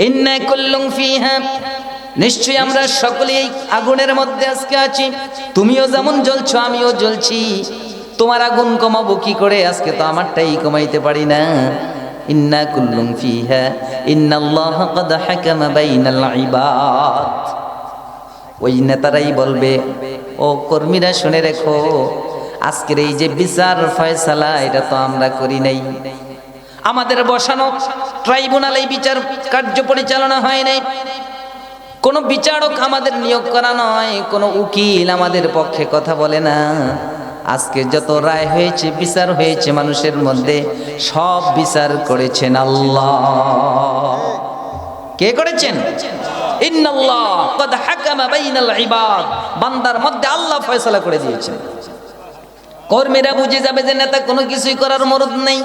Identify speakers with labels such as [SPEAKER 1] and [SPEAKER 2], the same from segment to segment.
[SPEAKER 1] ইন্না কুল্লুম ফিহা, নিশ্চয়ই আমরা সকলেই আগুনের মধ্যে আজকে আছি। তুমিও যেমন জ্বলছো আমিও জ্বলছি। তোমার আগুন কমাবো কি করে? আজকে তো আমারটাই কমাইতে পারি না। ইন্না কুল্লুম ফিহা ইন্নাল্লাহা ক্বাদ হাকামা বাইনাল ইবাদ। ওই নেতারাই বলবে, ও কর্মীরা শুনে রেখো, আজকের এই যে বিচার ফয়সালা এটা তো আমরা করি নাই। আমাদের বসানো ট্রাইব্যুনালে বিচার কার্য পরিচালনা হয় নাই। কোন বিচারক আমাদের নিয়োগ করা নয়, কোন উকিল আমাদের পক্ষে কথা বলে না। আজকে যত রায় হয়েছে, বিচার হয়েছে মানুষের মধ্যে, সব বিচার করেছেন আল্লাহ। কে করেছেন? ইন্নাল্লাহ ক্বাদ হাকামা বাইনাল ইবাদ, বান্দার মধ্যে আল্লাহ ফয়সালা করে দিয়েছেন। কর্মীরা বুঝে যাবে যে নেতা কোনো কিছুই করার মরদ নেই,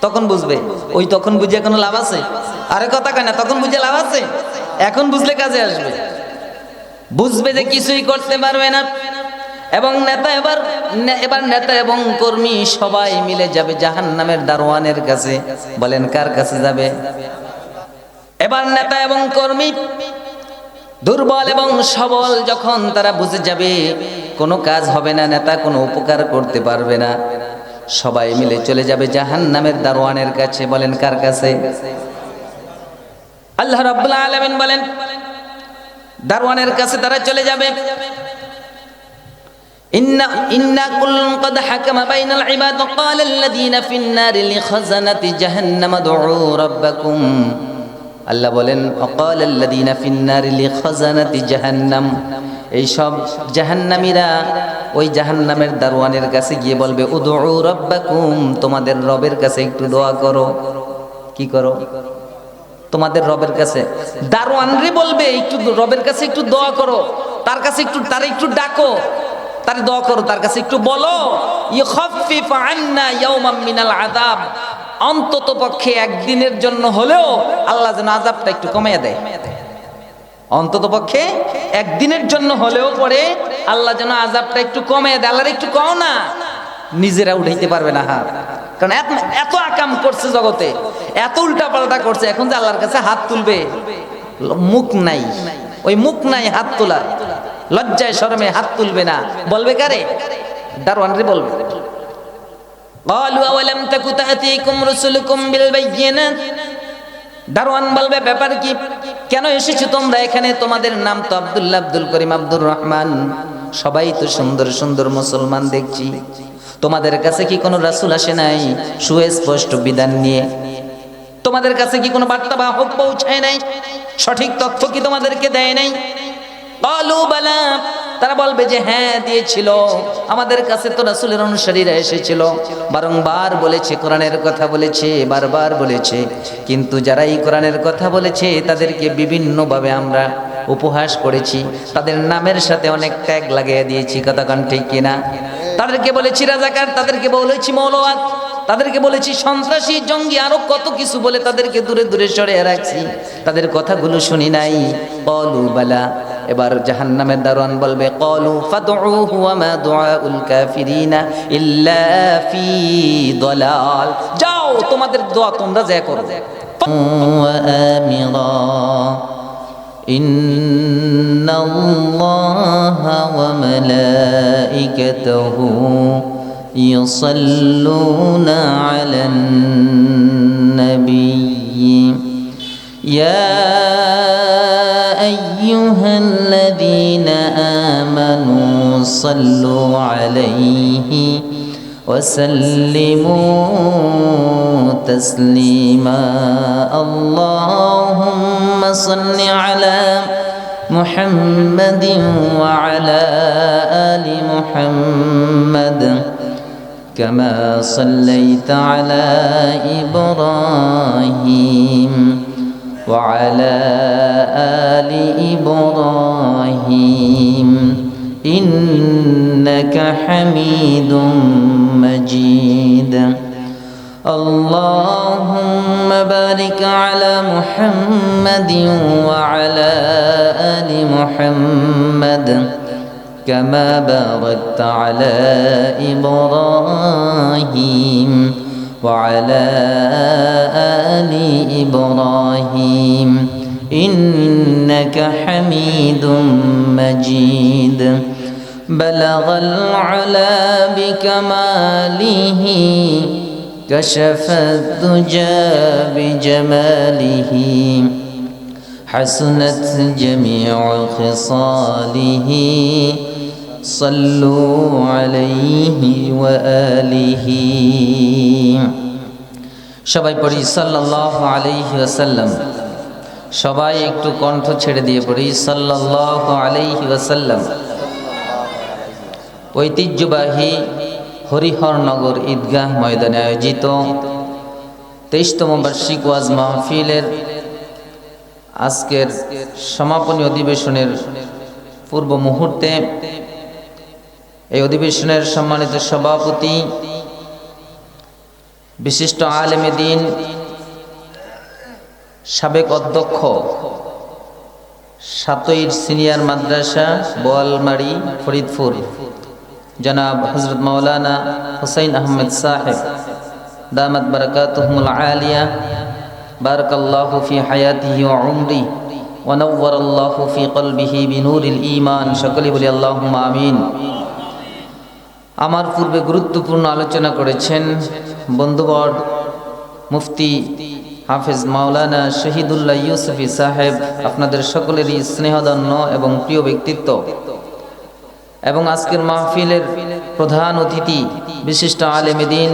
[SPEAKER 1] তখন বুঝবে। ওই তখন বুঝে কোনো লাভ আছে? আরে কথা কয় না, তখন বুঝে লাভ আছে? এখন বুঝলে কাজে আসবে। বুঝবে যে কিছুই করতে পারবে না, এবং নেতা এবার নেতা এবং কর্মী সবাই মিলে যাবে জাহান্নামের দারোয়ানের কাছে। বলেন কার কাছে যাবে? এবার নেতা এবং কর্মী দুর্বল এবং সবল যখন তারা বুঝে যাবে কোনো কাজ হবে না, নেতা কোনো উপকার করতে পারবে না, সবাই মিলে চলে যাবে জাহান্নামের দারোয়ানের কাছে। বলেন কার কাছে? আল্লাহ রাব্বুল আলামিন বলেন দারওয়ানের কাছে তারা চলে যাবে। ইন্না কুল্লুন ক্বাদ হাকামা বাইনাল ইবাদ ক্বালা আল্লাযীনা ফিন নারি লিখাযানাতি জাহান্নাম দুউ রাব্বাকুম। আল্লাহ বলেন ক্বালা আল্লাযীনা ফিন নারি লিখাযানাতি জাহান্নাম, এই সব জাহান্নামীরা ওই জাহান্নামের দারওয়ানের কাছে গিয়ে বলবে উদউ রাব্বাকুম, তোমাদের রবের কাছে একটু দোয়া করো। কি করো? তোমাদের রবের কাছে। দারওয়ানরে বলবে একটু রবের কাছে একটু দোয়া করো, তার কাছে একটু, তারে একটু ডাকো, তারে দোয়া করো, তার কাছে একটু বলো ইউখাফফিফ আন্না ইয়াওমান মিনাল আযাব, অন্তত পক্ষে একদিনের জন্য হলেও আল্লাহ যেন আযাবটা একটু কমিয়ে দেয়। অন্তত পক্ষে একদিনের জন্য হলেও পরে আল্লাহ যেন আযাবটা একটু কমিয়ে দেয়। আল্লাহর একটু কও না, নিজেরা উঠাইতে পারবে না হাত। কারণ এত আকাম করছে জগতে, এত উল্টা পাল্টা করছে, এখন যে আল্লাহর কাছে হাত তুলবে মুখ নাই, ওই মুখ নাই হাত তোলার, লজ্জায় শরমে হাত তুলবে না। বলবে কারে? দারওয়ানরে বলবে। ক্বালু আওয়ালাম তাকু তা'তিকুম রাসূলুকুম বিল বায়্যিনাত, দারওয়ান বলবে ব্যাপার কি, কেন এসেছো তোমরা এখানে? তোমাদের নাম তো আব্দুল্লাহ, আব্দুল করিম, আব্দুর রহমান, সবাই তো সুন্দর সুন্দর মুসলমান দেখছি। তোমাদের কাছে কি কোনো রাসূল আসে নাই সুস্পষ্ট বিধান নিয়ে? তোমাদের কাছে কি কোনো বার্তা বাহক পৌঁছায় নাই? সঠিক তথ্য কি তোমাদেরকে দেয় নাই? ক্বালু বালা, তারা বলবে যে হ্যাঁ দিয়েছিল, আমাদের কাছে তো রাসূলের অনুসারীরা এসেছিল, বারংবার বলেছে, কোরআনের কথা বলেছে, বারবার বলেছে, কিন্তু যারা এই কোরআনের কথা বলেছে তাদেরকে বিভিন্নভাবে আমরা উপহাস করেছি, তাদের নামের সাথে অনেক ট্যাগ লাগিয়ে দিয়েছি। কথা কান ঠিক কিনা? তাদেরকে বলেছি রাজাকার, তাদেরকে বলেছি মৌলবাদ, তাদেরকে বলেছি সন্ত্রাসী, জঙ্গি, আরো কত কিছু বলে তাদেরকে দূরে দূরে সরিয়ে রাখছি, তাদের কথাগুলো শুনি নাই। ক্বালু বালা, এবার জাহান্নামের দারোয়ান বলবে ক্বালু ফাদউহু ওয়া মা দুআউল কাফিরিনা ইল্লা ফি দালাল, যাও তোমাদের দোয়া তোমরা যা করো। ওয়া আমিরা ইন্নাল্লাহা ওয়া মালাইকাতাহু ইউসাল্লুনা আলান নাবিয়্যি ইয়া আইয়ুহাল্লাযীনা আমানু সাল্লু আলাইহি ওয়া সাল্লিমু তাসলিমা। আল্লাহুম্মা সাল্লি আলা মুহাম্মাদিন ওয়া আলা আলি মুহাম্মাদ কামা সাল্লাইতা আলা ইব্রাহিম وعلى آل إبراهيم إنك حميد مجيد. اللهم بارك على محمد وعلى آل محمد كما باركت على إبراهيم وعلى آل إبراهيم إنك حميد مجيد بلغ العلا بكماله كشف الدجى بجماله حسنت جميع خصاله صلوا عليه وآله সবাই পড়ি সাল্লাল্লাহু আলাইহি ওয়াসাল্লাম। সবাই একটু কণ্ঠ ছেড়ে দিয়ে পড়ি সাল্লাল্লাহু আলাইহি ওয়াসাল্লাম। ঐতিহ্যবাহী হরিহরনগর ঈদগাহ ময়দানে আয়োজিত 23তম বার্ষিক ওয়াজ মাহফিলের আজকের সমাপনী অধিবেশনের পূর্ব মুহূর্তে এই অধিবেশনের সম্মানিত সভাপতি বিশিষ্ট আলেমে দ্বীন সাবেক অধ্যক্ষ সাতইর সিনিয়র মাদ্রাসা বোয়ালমারি ফরিদপুর জনাব হযরত মাওলানা হুসাইন আহমেদ সাহেব দামাত বারাকাতুহুমুল আলিয়া বারাকাল্লাহু ফি হায়াতিহি ওয়া উমরি ওয়া নাওয়ারাল্লাহু ফি কলবিহি বিনুরিল ঈমান। সকলে বলি আল্লাহুম্মা আমিন। আমার পূর্বে গুরুত্বপূর্ণ আলোচনা করেছেন বন্ধুবর মুফতি হাফেজ মাওলানা শহীদুল্লাহ ইউসুফী সাহেব, আপনাদের সকলেরই স্নেহধন্য এবং প্রিয় ব্যক্তিত্ব, এবং আজকের মাহফিলের প্রধান অতিথি বিশিষ্ট আলেমে দ্বীন,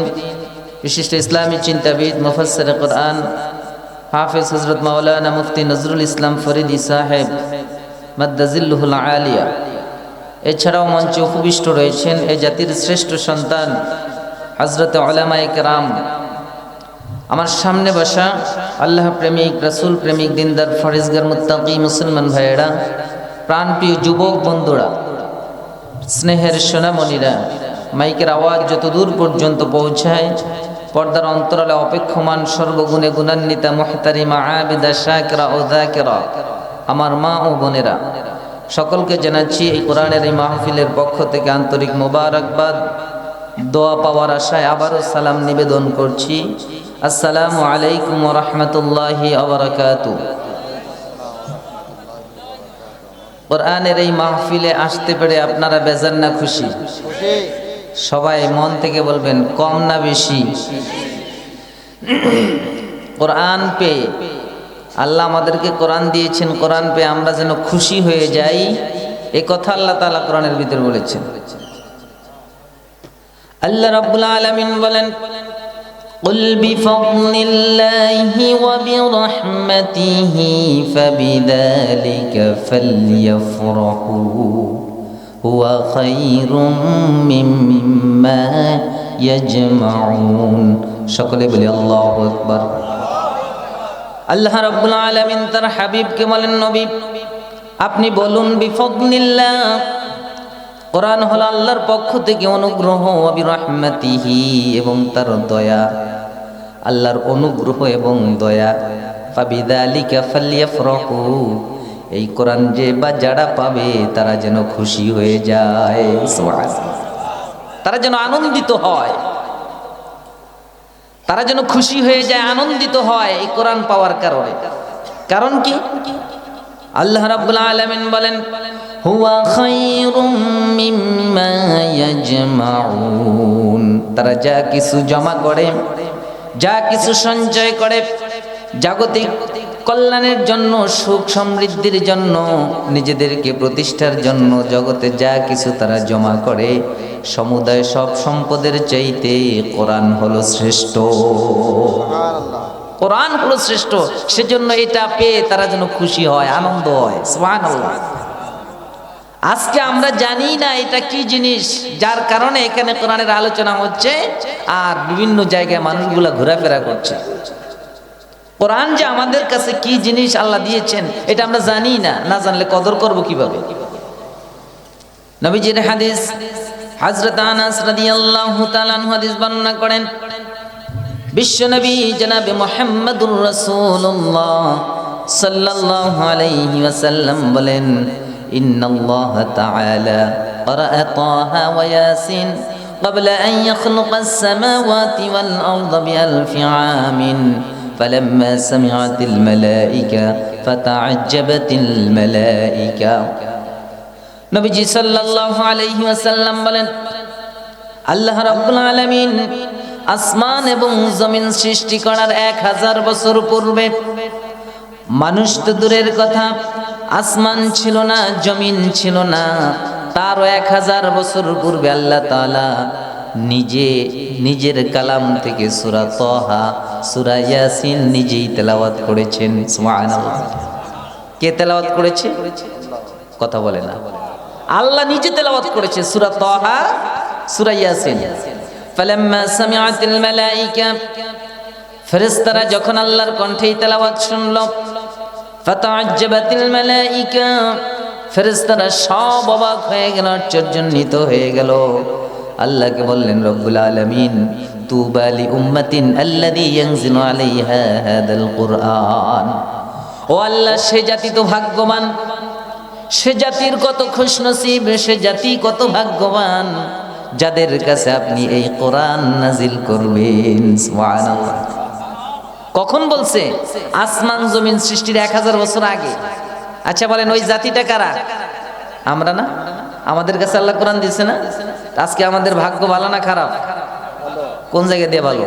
[SPEAKER 1] বিশিষ্ট ইসলামী চিন্তাবিদ, মুফাসসিরে কুরআন হাফেজ হযরত মাওলানা মুফতি নজরুল ইসলাম ফরিদি সাহেব মাদ্দাজিল্লুহুল আলিয়া। এছাড়াও মঞ্চে উপবিষ্ট রয়েছেন এই জাতির শ্রেষ্ঠ সন্তান হযরত উলামায়ে কেরাম, আমার সামনে বসা আল্লাহ প্রেমিক, রাসূল প্রেমিক, দিনদার, ফরেজগার, মুত্তাকি মুসলমান ভাইয়েরা, প্রাণপ্রিয় যুবক বন্ধুরা, স্নেহের সোনামণিরা, মাইকের আওয়াজ যত দূর পর্যন্ত পৌঁছায়, পর্দার অন্তরালে অপেক্ষমান সর্বগুণে গুণান্বিতা মুহতারিমা আবিদা শাকিরা ও যাকিরা আমার মা ও বোনেরা, সকলকে জানাচ্ছি এই কোরআনের এই মাহফিলের পক্ষ থেকে আন্তরিক মোবারকবাদ। দোয়া পাওয়ার আশায় আবারও সালাম নিবেদন করছি। আসসালামু আলাইকুম ওয়া রাহমাতুল্লাহি ওয়া বারাকাতুহু। কোরআনের এই মাহফিলে আসতে পেরে আপনারা বেজার না খুশি? সবাই মন থেকে বলবেন কম না বেশি? কোরআন পেয়ে আল্লাহ আমাদেরকে কোরআন দিয়েছেন, কোরআন পেয়ে আমরা যেন খুশি হয়ে যাই, এই কথা আল্লাহ তাআলা কোরআনের ভিতর বলেছেন। আল্লাহ রাব্বুল আলামিন বলেন, قل بفضل الله وبرحمته فبذلك فليفرحوا هو خير مما يجمعون। সকলে বলি আল্লাহু আকবার। আল্লাহ রাব্বুল আলামিন তার হাবিবকে বলেন, নবী আপনি বলুন বিফদলিল্লাহ, কোরআন হলো আল্লাহর পক্ষ থেকে অনুগ্রহ, ওয়া বিরহমাতিহি এবং তার দয়া, আল্লাহর অনুগ্রহ এবং দয়া। ফাবিযালিকা ফালইফরাহু, এই কোরআন যে বা যারা পাবে তারা যেন খুশি হয়ে যায়, সুবহানাল্লাহ, তারা যেন আনন্দিত হয়, তারা যেন খুশি হয়ে যায়, আনন্দিত হয় এই কোরআন পাওয়ার কারণে। কারণ কি? আল্লাহ রাব্বুল আলামিন বলেন, হুয়া খায়রুম মিম্মা ইয়াজমাউন, তারা যা কিছু জমা করে, যা কিছু সঞ্চয় করে, জাগতিক কল্যাণের জন্য, সুখ সমৃদ্ধির জন্য, নিজেদেরকে প্রতিষ্ঠার জন্য, জগতে যা কিছু তারা জমা করে, সমুদায় সব সম্পদের চাইতে কোরআন হলো শ্রেষ্ঠ। কোরআন হলো শ্রেষ্ঠ, সেজন্য এটা পেয়ে তারা যেন খুশি হয়, আনন্দ হয়। সুবহানাল্লাহ। আজকে আমরা জানি না এটা কি জিনিস, যার কারণে এখানে কোরআনের আলোচনা হচ্ছে আর বিভিন্ন জায়গায় মানুষগুলা ঘোরাফেরা করছে। কোরআন যে আমাদের কাছে কি জিনিস আল্লাহ দিয়েছেন এটা আমরা জানি না, না জানলে কদর করব কিভাবে? নবীজির হাদিস, হযরত আনাস রাদিয়াল্লাহু তাআলা আনহু হাদিস বর্ণনা করেন, বিশ্বনবী জনাবে মুহাম্মদুর রাসূলুল্লাহ সাল্লাল্লাহু আলাইহি ওয়াসাল্লাম বলেন, ইন্নাল্লাহা তাআলা ক্বারাআ তাহা ওয়া ইয়াসিন ক্বাবলা আন ইয়াখলুকাস সামাওয়াতি ওয়াল আরদা বিআলফি আমিন ফালাম্মা সামি'াতিল মালায়েকা ফাতাআজ্জাবাতিল মালাইকা। নবীজি সাল্লাল্লাহু আলাইহি ওয়াসাল্লাম বলেন, আল্লাহ রাব্বুল আলামিন আসমান এবং জমিন সৃষ্টি করার 1000 বছর পূর্বে, মানুষ তো দূরের কথা, আসমান ছিল না, জমিন ছিল না, তারও 1000 বছর পূর্বে আল্লাহ তাআলা নিজের কালাম থেকে সূরা তাহা, সূরা ইয়াসিন নিজেই তেলাওয়াত করেছেন। সুবহানাল্লাহ। কে তেলাওয়াত করেছে? কথা বলে না। আল্লাহ নিজে তেলাওয়াত করেছে সূরা তাহা, সূরা ইয়াসিন। ফালাম্মা সামিআতিল মালাইকা, ফেরেশতারা যখন আল্লাহর কণ্ঠে তেলাওয়াত শুনল, ফাতাআজ্জাবাতিল মালাইকা, ফেরেশতারা সব অবাক হয়ে গেল, আশ্চর্যান্বিত হয়ে গেল। আল্লাহকে বললেন রব্বুল আলামিন, তুবা লি উম্মাতিন আল্লাযী ইয়ানজিলু আলাইহা হাদাল কুরআন। ও আল্লাহ, সে জাতি তো ভাগ্যবান, সে জাতির কত খুশনসিব, সে জাতি কত ভাগ্যবান যাদের কাছে আপনি এই কোরআন নাজিল করবেন। সুবহানাল্লাহ। কখন বলছে? আসমান জমিন সৃষ্টির 1000 বছর আগে। আচ্ছা বলেন, ওই জাতিটা কারা? আমরা না? আমাদের কাছে আল্লাহ কোরআন দিয়েছে না? আজকে আমাদের ভাগ্য ভালো না খারাপ? কোন জায়গায় দিয়ে ভালো?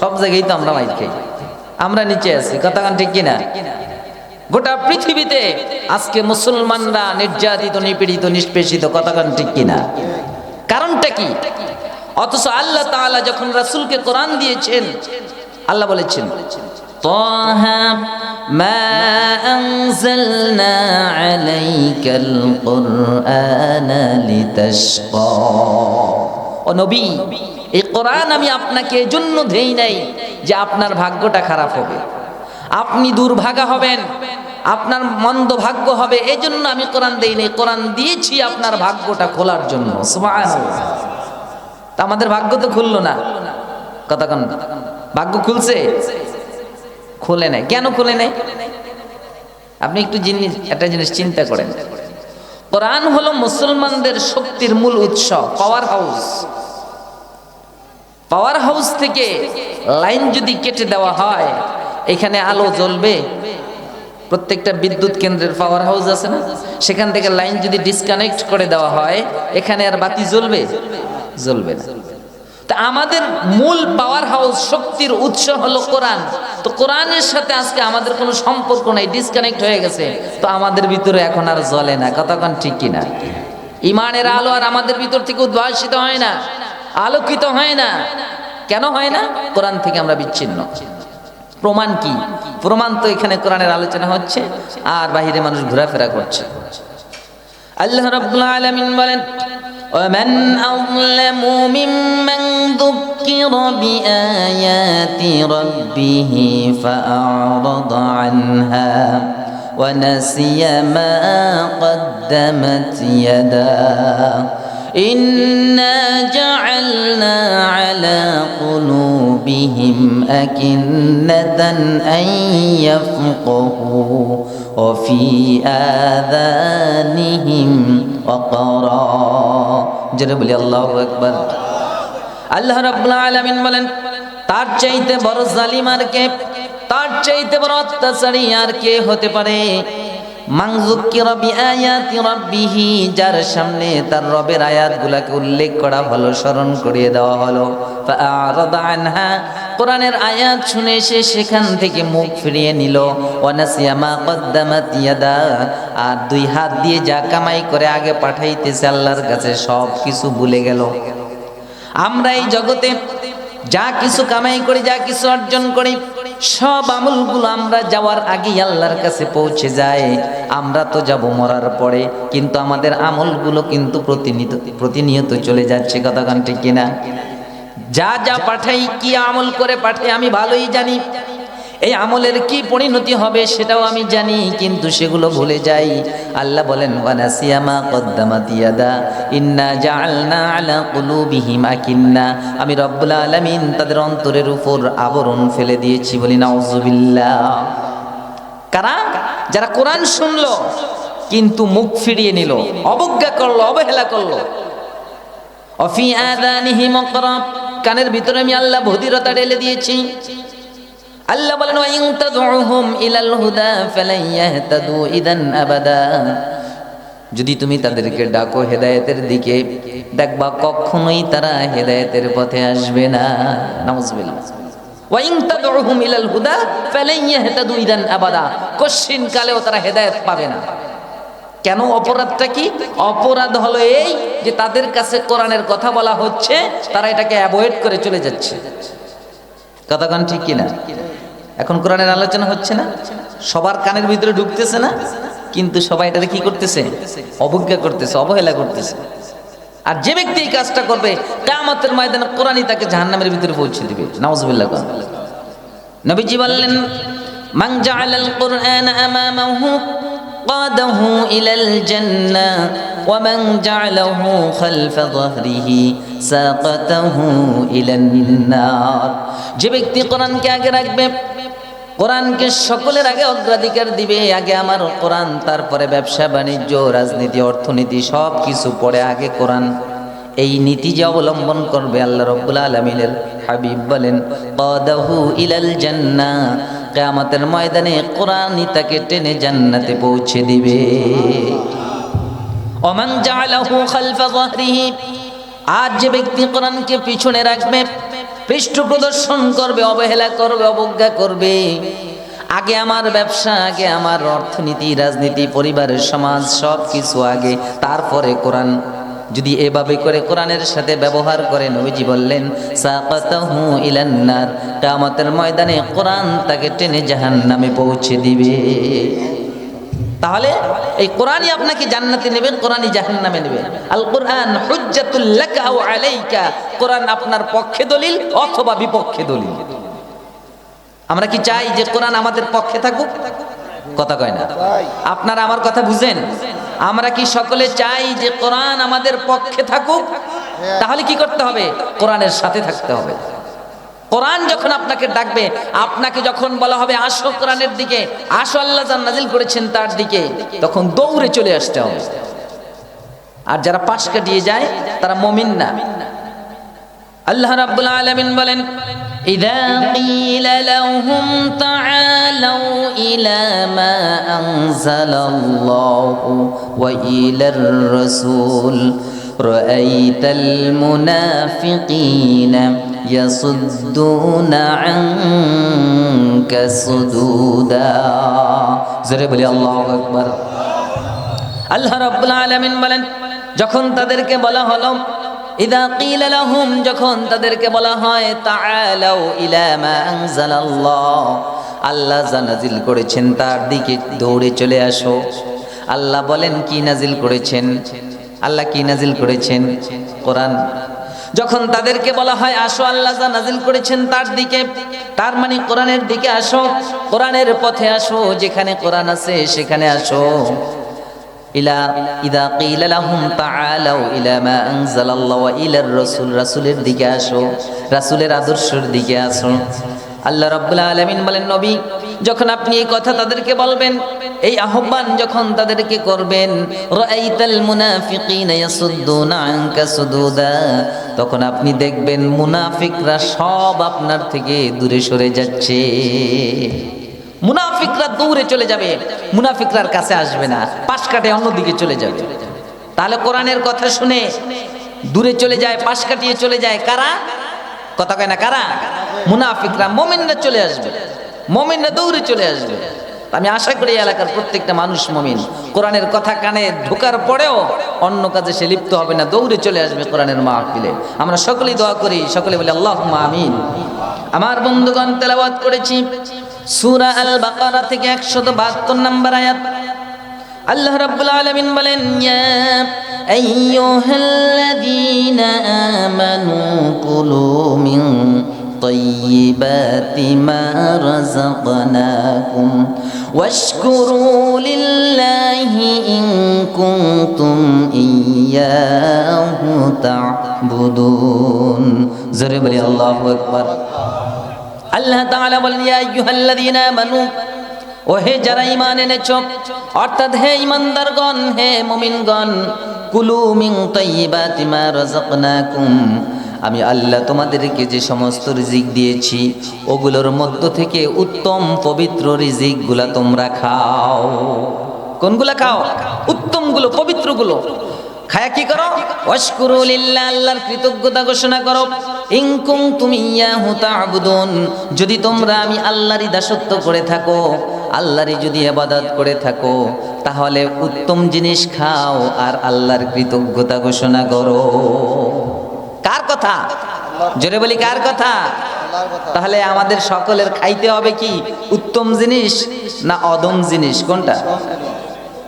[SPEAKER 1] সব জায়গায় তো আমরা মাইর খাই, আমরা নিচে আছি। কথা ঠিক কিনা? গোটা পৃথিবীতে আজকে মুসলমানরা নির্যাতিত, নিপীড়িত, নিষ্পেষিত। কথা ঠিক কিনা? কারণটা কি? অথচ আল্লাহ তাআলা যখন রাসূলকে কোরআন দিয়েছেন, আল্লাহ বলেছেন, তাহা মা আনজালনা আলাইকাল কুরআনা লিতাশকা। ও নবী, এই কোরআন আমি আপনাকে এজন্য দেই নাই যে আপনার ভাগ্যটা খারাপ হবে, আপনি দুর্ভাগা হবেন, আপনার মন্দ ভাগ্য হবে, এজন্য আমি কোরআন দেই নাই। কোরআন দিয়েছি আপনার ভাগ্যটা খোলার জন্য। সুবহানাল্লাহ। তা আমাদের ভাগ্য তো খুললো না। কথা কোন? ভাগ্য খুলছে? খুলে নাই। কেন খুলে নাই? আপনি একটা জিনিস চিন্তা করেন। কোরআন হলো মুসলমানদের শক্তির মূল উৎস, পাওয়ার হাউস। পাওয়ার হাউস থেকে লাইন যদি কেটে দেওয়া হয়, এখানে আলো জ্বলবে। প্রত্যেকটা বিদ্যুৎ কেন্দ্রের পাওয়ার হাউস আছে না? সেখান থেকে লাইন যদি ডিসকানেক্ট করে দেওয়া হয়, এখানে আর বাতি জ্বলবে? জ্বলবে না। তা আমাদের মূল পাওয়ার হাউস, শক্তির উৎস হলো কোরআন। তো কোরআনের সাথে আজকে আমাদের কোনো সম্পর্ক নাই, ডিসকানেক্ট হয়ে গেছে। তো আমাদের ভিতরে এখন আর জ্বলে না। কতক্ষণ ঠিক কিনা? ইমানের আলো আর আমাদের ভিতর থেকে উদ্ভাসিত হয় না, আলোকিত হয় না। কেন হয় না? কোরআন থেকে আমরা বিচ্ছিন্ন। প্রমাণ কি? প্রমাণ তো এখানে কোরআনের আলোচনা হচ্ছে আর বাহিরে মানুষ ঘোরাফেরা করছে। আল্লাহ রাব্বুল আলামিন বলেন, ومن أظلم ممن ذكر بآيات ربه فأعرض عنها ونسي ما قدمت يداه إنا جعلنا على قلوبهم أكنة أن يفقهوا وفي آذانهم وقرا জোরে বলি আল্লাহু আকবার। আল্লাহ রাব্বুল আলামিন বলেন, তার চাইতে বড় জালিম আর কে, তার চাইতে বড় অত্যাচারী আর কে হতে পারে? মান যুক্কিরা বিআয়াতি রাব্বিহি, যার সামনে তার রবের আয়াতগুলোকে উল্লেখ করা হলো, স্মরণ করিয়ে দেওয়া হলো। ফাআরাদা আনহা, কোরআনের আয়াত শুনে সে সেখান থেকে মুখ ফিরিয়ে নিল। ওয়ানাসিয়া মা কদ্দামাত ইয়াদা, আর দুই হাত দিয়ে যা কামাই করে আগে পাঠাইতেছে আল্লাহর কাছে সব কিছু ভুলে গেল। আমরা এই জগতে যা কিছু কামাই করি, যা কিছু অর্জন করি, সব আমলগুলো আমরা যাওয়ার আগেই আল্লাহর কাছে পৌঁছে যায়। আমরা তো যাব মরার পরে, কিন্তু আমাদের আমলগুলো কিন্তু প্রতিনিয়ত চলে যাচ্ছে। কথা কান ঠিক কিনা? যা যা পাঠাই, কি আমল করে পাঠাই আমি ভালোই জানি, এই আমলের কি পরিণতি হবে সেটাও আমি জানি, কিন্তু সেগুলো ভুলে যাই। আল্লাহ বলেন, ওয়ানাসিয়া মা কদ্দামাত ইয়াদা ইন্না জাআলনা আলা কুলুবিহিম আকিন্না, আমি রব্বুল আলামিন তাদের অন্তরের উপর আবরণ ফেলে দিয়েছি। বলি নাউযুবিল্লাহ। কারা? যারা কোরআন শুনলো কিন্তু মুখ ফিরিয়ে নিল, অবজ্ঞা করলো, অবহেলা করলো। অফি আযানিহিম ওয়াকরা, কানের ভিতরে আমি আল্লাহ বধিরতা ঢেলে দিয়েছি। আল্লাহ বলেন ওয়া ইন তাদউহুম ইলাল হুদা ফালান ইয়াহতাদু ইদান আবাদা, যদি তুমি তাদেরকে ডাকো হেদায়েতের দিকে, দেখবা কখনোই তারা হেদায়েতের পথে আসবে না। নাউজুবিল্লাহ। ওয়া ইন তাদউহুম ইলাল হুদা ফালান ইয়াহতাদু ইদান আবাদা, কশিন কালেও তারা হেদায়েত পাবে না। কেন? অপরাধটা কি? অপরাধ হলো এই যে তাদের কাছে কোরআনের কথা বলা হচ্ছে, তারা এটাকে অ্যাভয়েড করে চলে যাচ্ছে। কথা কোন ঠিক কিনা? এখন কোরআনের আলোচনা হচ্ছে না, সবার কানের ভিতরে ঢুকতেছে না, কিন্তু সবাই এটাকে কি করতেছে? অবজ্ঞা করতেছে, অবহেলা করতেছে। আর যে ব্যক্তি এই কাজটা করবে, কিয়ামতের ময়দানে কোরআনই তাকে জাহান্নামের ভিতরে পৌঁছে দিবে। নাউজুবিল্লাহ। নবীজি বললেন, মান জাআলাল কুরআন আমামাহু কাদাহু ইলাল জান্নাহ ওয়া মান জাআলাহু খালফা যাহরিহি সাকাতাহু ইলান নার। যে ব্যক্তি কোরআনকে আগে রাখবে, কোরআনকে সকলের আগে অগ্রাধিকার দিবে, আগে আমার কোরআন, তারপরে ব্যবসা বাণিজ্য, রাজনীতি, অর্থনীতি সব কিছু পরে আগে কোরআন, এই নীতি যে অবলম্বন করবে, আল্লাহ রাব্বুল আলামিনের হাবিব বলেন কাদাহু ইলাল জান্নাহ, কিয়ামতের ময়দানে কোরআনই তাকে টেনে জান্নাতে পৌঁছে দিবে। ওমান জাআলাহু খালফা যাহরিহি, আর যে ব্যক্তি কোরআনকে পিছনে রাখবে, পৃষ্ঠ প্রদর্শন করবে, অবহেলা করবে, অবজ্ঞা করবে, আগে আমার ব্যবসা, আগে আমার অর্থনীতি, রাজনীতি, পরিবারের সমাজ সব কিছু আগে, তারপরে কোরআন, যদি এভাবে করে কোরআনের সাথে ব্যবহার করে, নবীজি বললেন সাকাতাহু ইলান নার, কিয়ামতের ময়দানে কোরআন তাকে টেনে জাহান্নামে পৌঁছে দিবে। তাহলে এই কোরআনই আপনাকে জান্নাতে নেবে, কোরআনই জাহান্নামে নেবে। আল কোরআন হুজ্জাতুল লাকা আও আলাইকা, কোরআন আপনার পক্ষে দলিল অথবা বিপক্ষে দলিল। আমরা কি চাই যে কোরআন আমাদের পক্ষে থাকুক? কথা কয় না। আপনারা আমার কথা বুঝেন? আমরা কি সকলে চাই যে কোরআন আমাদের পক্ষে থাকুক? তাহলে কি করতে হবে? কোরআনের সাথে থাকতে হবে। কোরআন যখন আপনাকে ডাকবে, আপনাকে যখন বলা হবে আসো কোরআনের দিকে, আসো আল্লাহ যা নাজিল করেছেন তার দিকে, তখন দৌড়ে চলে আসতে হবে। আর যারা পাশ কাটিয়ে যায় তারা মুমিন না। আল্লাহ রাব্বুল আলামিন বলেন ইযা ক্বিলা লাহুম তাআলাউ ইলা মা আনজালাল্লাহু ওয়া ইলার রাসূল রাআইতাল মুনাফিকিনা ইয়াসুদ্দুনা আনকা সুদুদা। জোরে বলি আল্লাহু আকবার। আল্লাহ রাব্বুল আলামিন বলেন যখন তাদেরকে বলা হলো ইযা ক্বিলা লাহুম, যখন তাদেরকে বলা হয় তাআলাউ ইলা মা আনজালাল্লাহ, আল্লাহ যা নাজিল করেছেন তার দিকে দৌড়ে চলে আসো। আল্লাহ বলেন কি নাজিল করেছেন? আল্লাহ কি নাজিল করেছেন? কোরআন। যখন তাদেরকে বলা হয় আসো আল্লাহ যা নাজিল করেছেন তার দিকে, তার মানে কোরআনের দিকে আসো, কোরআনের পথে আসো, যেখানে কোরআন আছে সেখানে আসো। ইলা ইযা ক্বিলা লাহুম তাআলাউ ইলা মা আনজালাল্লাহু ওয়া ইলার রাসূল, রাসূলের দিকে আসো, রাসূলের আদর্শের দিকে আসো। আল্লাহ রাব্বুল আলামিন বলেন নবী যখন আপনি এই কথা তাদেরকে বলবেন, এই আহ্বান যখন তাদেরকে করবেন, রাআইতাল মুনাফিকিনা ইয়াসুদ্দুনা আনকা সুদুদা, তখন আপনি দেখবেন মুনাফিকরা সব আপনার থেকে দূরে সরে যাচ্ছে। মুনাফিকরা দূরে চলে যাবে, মুনাফিকরার কাছে আসবে না, পাশ কাটে অন্যদিকে চলে যাবে। তাহলে কোরআনের কথা শুনে দূরে চলে যায়, পাশ কাটিয়ে চলে যায় কারা? কথা কয় না কারা? মুনাফিকরা। মুমিনরা চলে আসবে, মুমিনরা দৌড়ে চলে আসবে। আমি আশা করি এলাকার প্রত্যেকটা মানুষ মুমিন, কোরআনের কথা কানে ঢোকার পরেও অন্য কাজে সে লিপ্ত হবে না, দৌড়ে চলে আসবে কোরআনের মাহফিলে। আমরা সকলেই দোয়া করি, সকলে বলি আল্লাহুম্মা আমিন। আমার বন্ধুগণ, তেলাওয়াত করেছি সূরা আল বাকারা থেকে 172 নম্বর আয়াত। আল্লাহ রাব্বুল আলামিন বলেন ইয়া আইয়ুহাল্লাযীনা আমানু কুলু মিন طيبات ما رزقناكم واشكروا لله إن كنتم إياه تعبدون। জোরে বলি আল্লাহু আকবার। আল্লাহ তাআলা বলেন ইয়া আইয়ুহাল্লাযীনা আমানু, ও হে যারা ঈমান এনেছো, অর্থাৎ হে ঈমানদারগণ, হে মুমিনগণ, কুলু মিন তাইয়্যিবাতি মা রাযাকনাকুম, আমি আল্লাহ তোমাদেরকে যে সমস্ত রিজিক দিয়েছি ওগুলোর মধ্য থেকে উত্তম পবিত্র রিজিকগুলা তোমরা খাও। কোনগুলা খাও? উত্তমগুলো, পবিত্রগুলো খায়া কি করো? ওয়াশকুরু লিল্লাহ, আল্লাহর কৃতজ্ঞতা ঘোষণা করো। ইন কুনতুম ইয়াহু তা'বুদুন, যদি তোমরা আমি আল্লাহরই দাসত্ব করে থাকো, আল্লাহরই যদি ইবাদত করে থাকো, তাহলে উত্তম জিনিস খাও আর আল্লাহর কৃতজ্ঞতা ঘোষণা করো। কার কথা? জোরে বলি, কার কথা? তাহলে আমাদের সকলের খাইতে হবে কি? উত্তম জিনিস না অদম জিনিস? কোনটা?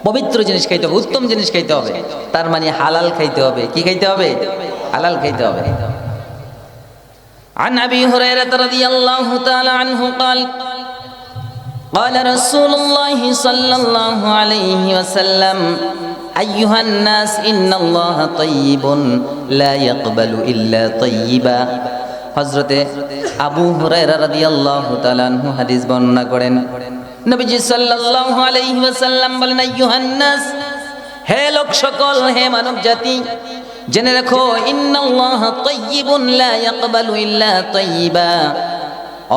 [SPEAKER 1] পবিত্র জিনিস খাইতে হবে, উত্তম জিনিস খাইতে হবে। তার মানে হালাল খাইতে হবে। কি খাইতে হবে? হালাল খাইতে হবে। عن أبي هريرة رضي الله تعالى عنه قال قال رسول الله صلى الله عليه وسلم أيها الناس إن الله طيب لا يقبل إلا طيبا। হযরতে আবু হুরায়রা রাদিয়াল্লাহু তাআলা আনহু হাদিস বর্ণনা করেন, নবীজি সাল্লাল্লাহু আলাইহি ওয়াসাল্লাম বলেন, আইয়ুহান নাস, হে লোক সকল, হে মানব জাতি, জেনে রাখো, ইন্নাল্লাহা তাইয়্যিবুন লা ইয়াকবালু ইল্লা তাইয়্যিবা,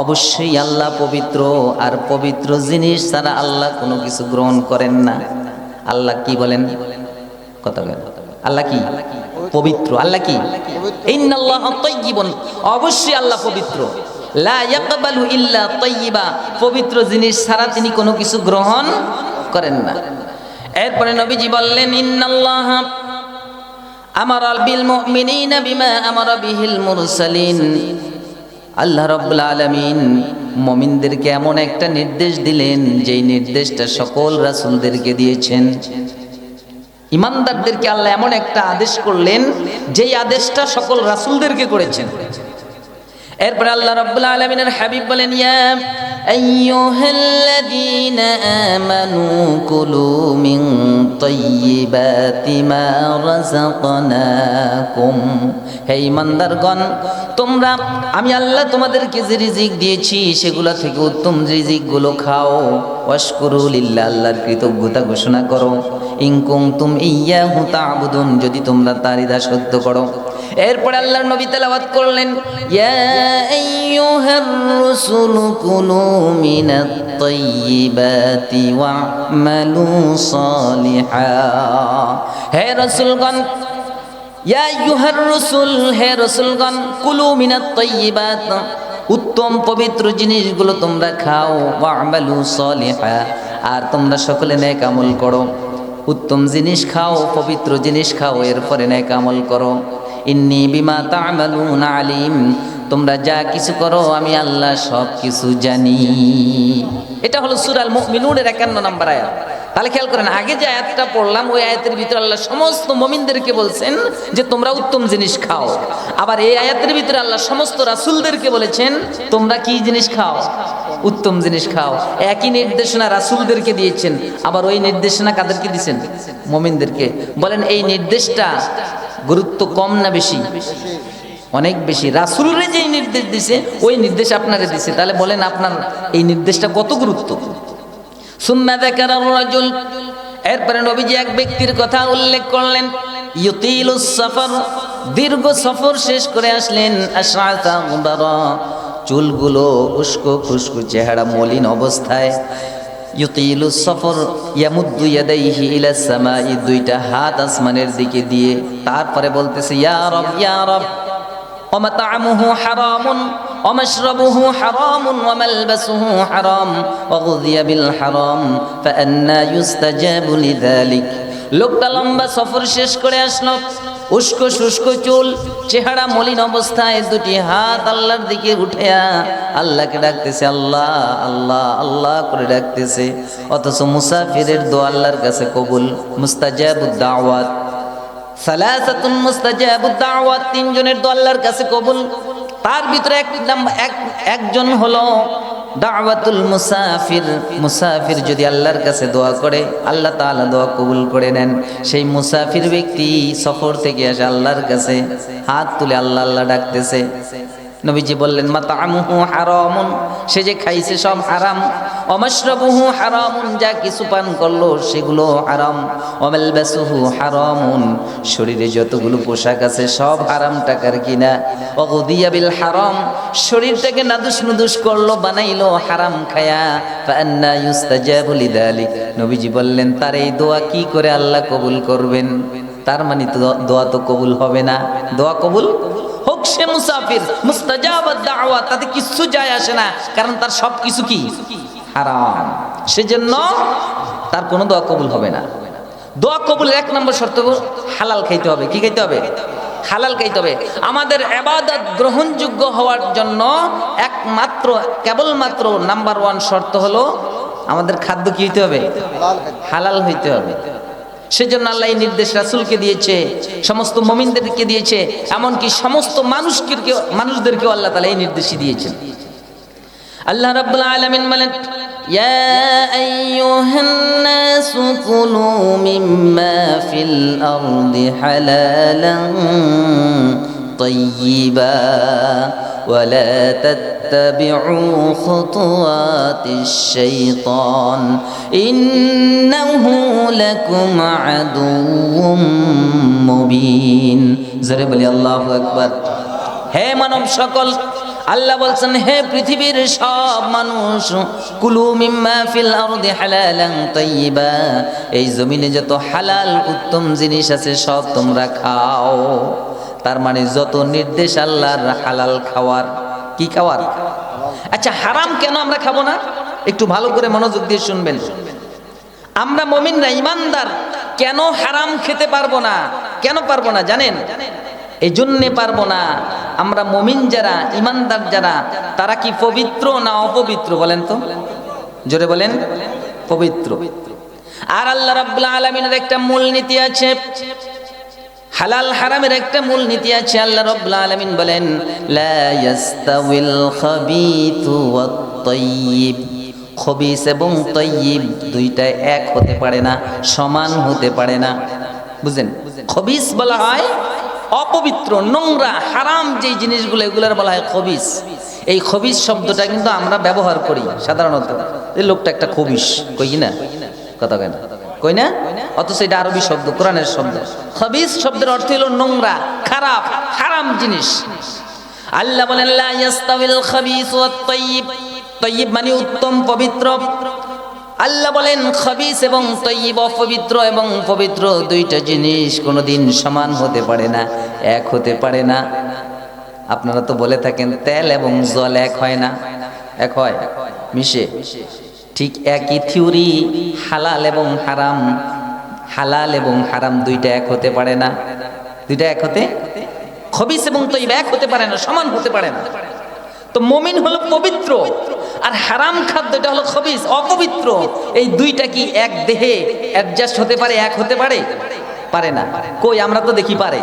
[SPEAKER 1] অবশ্যই আল্লাহ পবিত্র, আর পবিত্র জিনিস ছাড়া আল্লাহ কোনো কিছু গ্রহণ করেন না। আল্লাহ কি বলেন? কথা বলেন। আল্লাহ কি? পবিত্র। আল্লাহ কি? ইন্নাল্লাহা তাইয়্যিবুন, অবশ্যই আল্লাহ পবিত্র। লা ইয়াকবালু ইল্লা তাইয়্যিবা, পবিত্র জিনিস ছাড়া তিনি কোনো কিছু গ্রহণ করেন না। এরপরে নবীজি বললেন, ইন্নাল্লাহা আমারা বিল মুমিনিনা বিমা আমারা বিহিল মুরসালিন, আল্লাহ রাব্বুল আলামিন মুমিনদেরকে এমন একটা নির্দেশ দিলেন যেই নির্দেশটা সকল রাসূলদেরকে দিয়েছেন। ইমানদারদেরকে আল্লাহ এমন একটা আদেশ করলেন যেই আদেশটা সকল রাসূলদেরকে করেছেন। এরপর আল্লাহ রাব্বুল আলামিনের হাবিব বলেন, ইয়া আইয়ুহাল্লাযীনা আমানু কুলু মিন তাইয়্যিবাতি মা রাযাকনাকুম, হে ঈমানদারগণ, তোমরা আমি আল্লাহ তোমাদেরকে যে রিজিক দিয়েছি সেগুলো থেকে উত্তম রিজিকগুলো খাও। ওয়াশকুরু লিল্লাহ, আল্লাহর কৃতজ্ঞতা ঘোষণা করো। ইন কুনতুম ইয়াহু তা'বুদুন, যদি তোমরা তারই দাসত্ব করো। এরপর আল্লাহর নবী তেলাওয়াত করলেন, ইয়া আইয়ুহার রাসূলু কুলু মিনাত তাইয়্যিবাতি ওয়া'মালু সালিহা, হে রাসূলগণ, ইয়া আইয়ুহার রাসূল, হে রাসূলগণ, কুলু মিনাত তাইয়্যিবাত, উত্তম পবিত্র জিনিসগুলো তোমরা খাও। ওয়া'মালু সালিহা, আর তোমরা সকলে নেক আমল করো। উত্তম জিনিস খাও, পবিত্র জিনিস খাও, এরপরে নেক আমল করো। ইন্নী বিমা তা'মালুনা আলিম, তোমরা যা কিছু করো আমি আল্লাহ সব কিছু জানি। এটা হলো সূরাল মুমিনুনের 51 নম্বর আয়াত। তাহলে খেয়াল করেন, আগে যে আয়াতটা পড়লাম ওই আয়াতের ভিতরে আল্লাহ সমস্ত মুমিনদেরকে বলছেন যে তোমরা উত্তম জিনিস খাও। আবার এই আয়াতের ভিতরে আল্লাহ সমস্ত রাসূলদেরকে বলেছেন তোমরা কি জিনিস খাও? উত্তম জিনিস খাও। একই নির্দেশনা রাসূলদেরকে দিয়েছেন, আবার ওই নির্দেশনা কাদেরকে দিয়েছেন? মুমিনদেরকে। বলেন, এই নির্দেশটা গুরুত্ব কম না বেশি? অনেক বেশি। রাসূলরে যে নির্দেশ দিছে ওই নির্দেশ আপনারে দিছে, তাহলে বলেন আপনার এই নির্দেশটা কত গুরুত্ব। সুম্মা যাকারার রাজুল, এরপরে নবীজি এক ব্যক্তির কথা উল্লেখ করলেন, ইউতিলুস সফর, দীর্ঘ সফর শেষ করে আসলেন, আশআসা গুবারা, চুলগুলো উস্কো খুস্কো, চেহারা মলিন অবস্থায়। ইউতিলুস সফর, ইয়ামুদ্দু ইয়াদাইহি ইলাস সামাই, দুইটা হাত আসমানের দিকে দিয়ে তারপরে বলতেছে, ইয়া রব, ইয়া রব, ومطعمه حرام ومشربه حرام وملبسه حرام وغذي بالحرام فأنى يستجاب لذلك। লোকটা লম্বা সফর শেষ করে আসলো, উস্কো শুষ্কো চুল, চেহারা মলিন অবস্থায়, দুটি হাত আল্লাহর দিকে উঠেয়া আল্লাহকে ডাকতেছে, আল্লাহ আল্লাহ আল্লাহ করে ডাকতেছে। অথচ মুসাফিরের দোয়া আল্লাহর কাছে কবুল, মুস্তাজাবুদ দাওয়াত। সালাসাতুন মুস্তাজাবুদ দাওয়াত, তিনজনের দোয়া আল্লাহর কাছে কবুল। তার ভিতরে একজন হলো দাওয়াতুল মুসাফির। মুসাফির যদি আল্লাহর কাছে দোয়া করে আল্লাহ তাআলা দোয়া কবুল করে নেন। সেই মুসাফির ব্যক্তি সফর থেকে আসে আল্লাহর কাছে হাত তুলে আল্লাহ আল্লাহ ডাকতেছে। নবীজি বললেন মাতামুহু হারামুন, সে যে খাইছে সব হারাম। ওমাশরাবুহু হারামুন, যা কিছু পান করলো সেগুলো হারাম। ওমালবাসুহু হারামুন, শরীরে যতগুলো পোশাক আছে সব হারাম টাকার কিনা। ওগুদিয়া বিল হারাম, শরীরটাকে নাদুস নুদুস করলো, বানাইলো হারাম খায়া। ফাআন্না ইউস্তাজাবু লিযালিক, নবীজি বললেন তার এই দোয়া কি করে আল্লাহ কবুল করবেন? তার মানে তো দোয়া তো কবুল হবে না। দোয়া কবুল হোক সে মুসাফির, মুস্তাজাবাদ দাওয়া, তাতে কিছু যায় আসে না, কারণ তার সব কিছু কি হারাম। সেজন্য তার কোনো দোয়া কবুল হবে না। দোয়া কবুলের এক নম্বর শর্ত হালাল খাইতে হবে। কি খাইতে হবে? হালাল খাইতে হবে। আমাদের ইবাদত গ্রহণযোগ্য হওয়ার জন্য একমাত্র কেবলমাত্র নাম্বার 1 শর্ত হলো আমাদের খাদ্য কি হইতে হবে? হালাল হইতে হবে। সেজন্য আল্লাহ এই নির্দেশ রাসূলকে দিয়েছে, সমস্ত মুমিনদেরকে দিয়েছে, এমনকি সমস্ত মানুষদেরকেও আল্লাহ তাআলা এই নির্দেশই দিয়েছেন। আল্লাহ রাব্বুল আলামিন বলেন ইয়া আইয়ুহান নাসু কুলু মিম্মা ফিল আরদি হালালান তাইয়্যিবা ওয়া লা তাত্তাবিউ খুতুওয়াতিশ শাইতান ইন্নাহু লাকুম আদুউম মুবিন। জোরে বলি আল্লাহু আকবার। হে মানব সকল, আল্লাহ বলছেন হে পৃথিবীর সব মানুষ, কুলু মিম্মা ফিল আরদি হালালান তাইয়্যিবা, এই জমিনে যত হালাল উত্তম জিনিস আছে সব তোমরা খাও। তার মানে যত নির্দেশ আল্লাহর হালাল খাওয়ার, কি খাওয়ার? আচ্ছা, হারাম কেন আমরা খাবো না? একটু ভালো করে মনোযোগ দিয়ে শুনবেন। আমরা মুমিনরা, ঈমানদার, কেন হারাম খেতে পারবো না? কেন পারবো না জানেন? এই জন্যে পারবো না, আমরা মুমিন যারা, ঈমানদার যারা, তারা কি পবিত্র না অপবিত্র? বলেন তো, জোরে বলেন। পবিত্র। আর আল্লাহ রাব্বুল আলামিনের একটা মূল নীতি আছে, হালাল হারামের একটা মূল নীতি আছে। আল্লাহ রাব্বুল আলামিন বলেন লা ইয়াস্তাউইল খাবিথু ওয়াত তাইয়্যিব, খবিস এবং তাইয়্যিব দুইটা এক হতে পারে না, সমান হতে পারে না। বুঝেন? খবিস বলা হয় অপবিত্র, নোংরা, হারাম যেই জিনিসগুলো, এগুলোর বলা হয় খবিস। এই খবিস শব্দটা কিন্তু আমরা ব্যবহার করি সাধারণত, এই লোকটা একটা খবিস, কই না? কথা কয় না, কই না? অথচ এটা আরবি শব্দ, কোরআনের শব্দ। খবিস শব্দের অর্থ হলো নোংরা, খারাপ, হারাম জিনিস। আল্লাহ বলেন লা ইয়াস্তাউইল খাবিস ওয়াত তাইয়্যিব, তাইয়্যিব মানে উত্তম, পবিত্র। আল্লাহ বলেন খবিস এবং তাইয়্যিব, অপবিত্র এবং পবিত্র দুইটা জিনিস কোনোদিন সমান হতে পারে না, এক হতে পারে না। আপনারা তো বলে থাকেন তেল এবং জল এক হয় না, এক হয়, মিশে। ঠিক একই থিওরি হালাল এবং হারাম, হালাল এবং হারাম দুইটা এক হতে পারে না। দুইটা এক হতে, খবিস এবং তাইয়্যিব এক হতে পারে না, সমান হতে পারে না। তো মুমিন হলো পবিত্র, আর হারাম খাদ্যটা হলো খবিস, অপবিত্র। এই দুইটা কি এক দেহে অ্যাডজাস্ট হতে পারে, এক হতে পারে? পারে না। কই, আমরা তো দেখি পারে।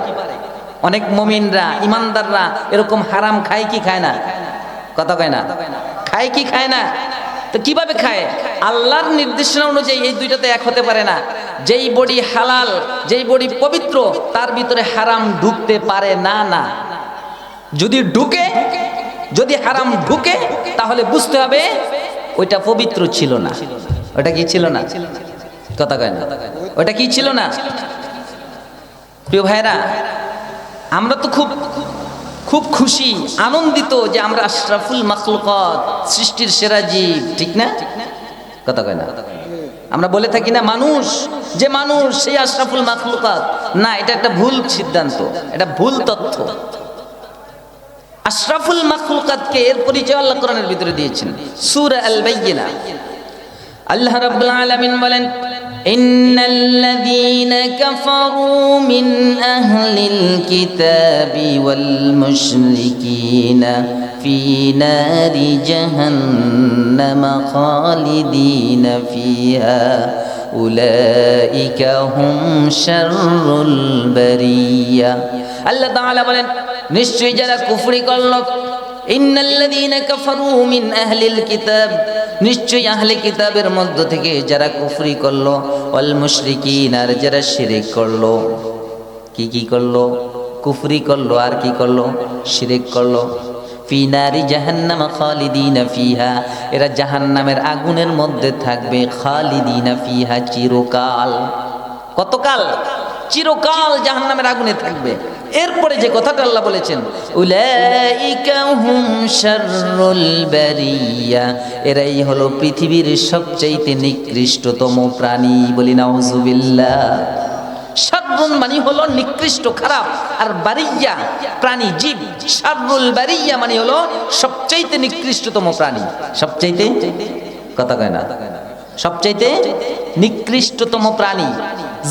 [SPEAKER 1] অনেক মুমিনরা, ঈমানদাররা এরকম হারাম খায় কি খায় না? কথা কয় না, খায় কি খায় না? তো কিভাবে খায়? আল্লাহর নির্দেশনা অনুযায়ী এই দুইটা তো এক হতে পারে না। যেই বডি হালাল, যেই বডি পবিত্র, তার ভিতরে হারাম ঢুকতে পারে না। না, যদি ঢুকে, যদি হারাম ঢুকে, তাহলে বুঝতে হবে ওইটা পবিত্র ছিল না। ওটা কি ছিল না? কথা কয় না, ওটা কি ছিল না? প্রিয় ভাইরা, আমরা তো খুব খুব খুশি, আনন্দিত যে আমরা আশরাফুল মাখলুকাত, সৃষ্টির সেরা জীব, ঠিক না? কথা কয় না। আমরা বলে থাকি না মানুষ, যে মানুষ সেই আশরাফুল মাখলুকাত। না, এটা একটা ভুল সিদ্ধান্ত, এটা ভুল তথ্য। আশরাফুল মাখলুকাতকে এর পরিচয় আল্লাহ কোরআনের ভিতরে দিয়েছেন, সূরা আল বাইয়িনা। আল্লাহ রাব্বুল আলামিন বলেন ইন্নাল্লাযীনা কাফারু মিন আহলিল কিতাবি ওয়াল মুশরিকিনা ফি নারি জাহান্নাম খালিদিনা ফিহা উলাইকা হুম শাররুল বারিয়া। আল্লাহ তাআলা বলেন নিশ্চয়ই যারা কুফরি করল, ইন্নাল্লাযীনা কাফারু মিন আহলিল কিতাব, নিশ্চয়ই আহলে কিতাবের মধ্য থেকে যারা কুফরি করলো, ওয়াল মুশরিকিন, আর যারা শিরক করলো। কি কি করলো? কুফরি করলো, আর কি করলো? শিরক করলো। ফি নারি জাহান্নাম খালিদিনা ফিহা, এরা জাহান্নামের আগুনের মধ্যে থাকবে খালিদিনা ফিহা, চিরকাল। কতকাল? চিরকাল জাহান্নামের আগুনে থাকবে। এরপরে যে কথাটা আল্লাহ বলেছেন, উলাইকা হুম শাররুল বারিয়া, এরাই হলো পৃথিবীর সবচাইতে নিকৃষ্টতম প্রাণী। বলি নাউজুবিল্লাহ। শাররুন মানে হলো নিকৃষ্ট, খারাপ, আর বারিয়া প্রাণী, জীব। শাররুল বারিয়া মানে হলো সবচাইতে নিকৃষ্টতম প্রাণী। সবচাইতে, কথা কয় না, সবচাইতে নিকৃষ্টতম প্রাণী,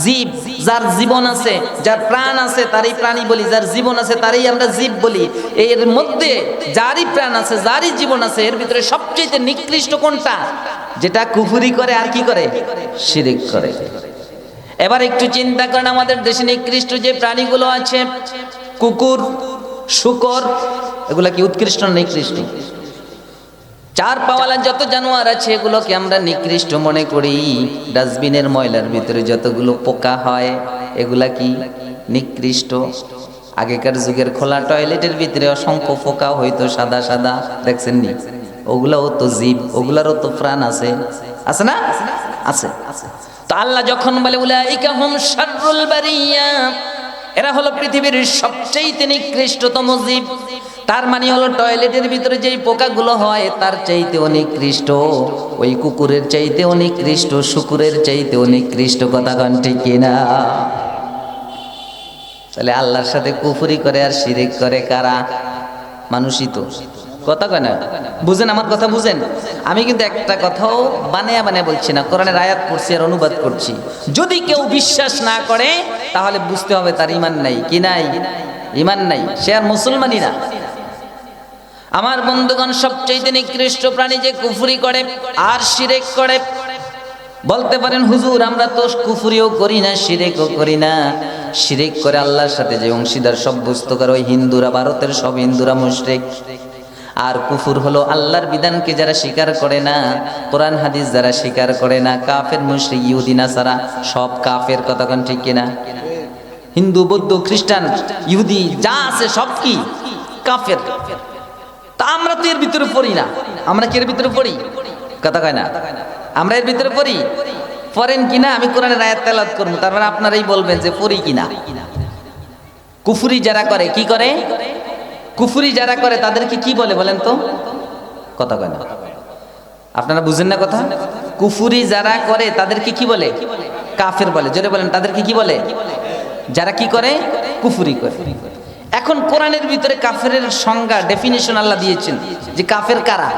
[SPEAKER 1] জীব। যার জীবন আছে, যার প্রাণ আছে তারই প্রাণী বলি, যার জীবন আছে তারই আমরা জীব বলি। এর মধ্যে যারই প্রাণ আছে, যারই জীবন আছে, এর ভিতরে সবচাইতে নিকৃষ্ট কোনটা? যেটা কুফরি করে আর কি করে? শিরক করে। এবার একটু চিন্তা করেন, আমাদের দেশে নিকৃষ্ট যে প্রাণীগুলো আছে, কুকুর, শূকর, এগুলা কি উৎকৃষ্ট না নিকৃষ্ট? চার পাওয়ালা যত জানোয়ার আছে এগুলোকে আমরা নিকৃষ্ট মনে করি। ডাস্টবিনের ময়লার ভিতরে যতগুলো পোকা হয় এগুলা কি নিকৃষ্ট? আগেকার যুগের খোলা টয়লেটের ভিতরে অসংখ্য পোকা হইতো সাদা সাদা, দেখছেন নি? ওগুলাও তো জীব, ওগুলারও তো প্রাণ আছে, আছে না? আছে। তো আল্লাহ যখন বলে উলাইকা হুম শাররুল বারিয়া, এরা হলো পৃথিবীর সবচেয়ে নিকৃষ্টতম জীব, তার মানে হলো টয়লেটের ভিতরে যেই পোকাগুলো হয় তার চাইতে নিকৃষ্ট, ওই কুকুরের চাইতে নিকৃষ্ট, শুকুরের চাইতে নিকৃষ্ট। কথা কন ঠিক কিনা? তাহলে আল্লাহর সাথে কুফরি করে আর শিরিক করে কারা? মানুষই তো। কথা কয় না? বুঝেন আমার কথা, বুঝেন? আমি কিন্তু একটা কথাও বানিয়ে বানিয়ে বলছি না, কোরআনের আয়াত পড়ছি আর অনুবাদ করছি। যদি কেউ বিশ্বাস না করে তাহলে বুঝতে হবে তার ঈমান নাই। কি নাই? ঈমান নাই, সে আর মুসলমানই না। আমার বন্ধুগণ, সবচেয়ে নিকৃষ্ট প্রাণী যে কুফরি করে আর শিরক করে। বলতে পারেন হুজুর আমরা তো কুফরিও করি না, শিরকও করি না। শিরক করে আল্লাহর সাথে যে অংশীদার সাব্যস্ত করে ওই হিন্দুরা, ভারতের সব হিন্দুরা মুশরিক। আর কুফর হলো আল্লাহর বিধানকে যারা স্বীকার করে না, কোরআন হাদিস যারা স্বীকার করে না, কাফের, মুশরিক, ইহুদি, নাসারা সব কাফের। কথা কোন ঠিক কিনা? হিন্দু, বৌদ্ধ, খ্রিস্টান, ইহুদি যা আছে সব কি কাফের। তা আমরা তো এর ভিতরে পড়ি না। আমরা কি এর ভিতরে পড়ি? কথা কয় না? আমরা এর ভিতরে পড়ি? পড়েন কিনা আমি কোরআনের আয়াত তেলাওয়াত করব, তারপরে আপনারাই বলবেন যে পড়ি কিনা। কুফরি যারা করে, কি করে? কুফরি যারা করে তাদেরকে কি বলে বলেন তো? কথা কয় না, আপনারা বুঝেন না কথা? কুফরি যারা করে তাদেরকে কি বলে? কাফের বলে। জোরে বলেন, তাদেরকে কি বলে? যারা কি করে? কুফরি করে। এখন কোরআনের ভিতরে কাফেরের সংজ্ঞা, ডেফিনিশন আল্লাহ দিয়েছেন যে কাফের কারা।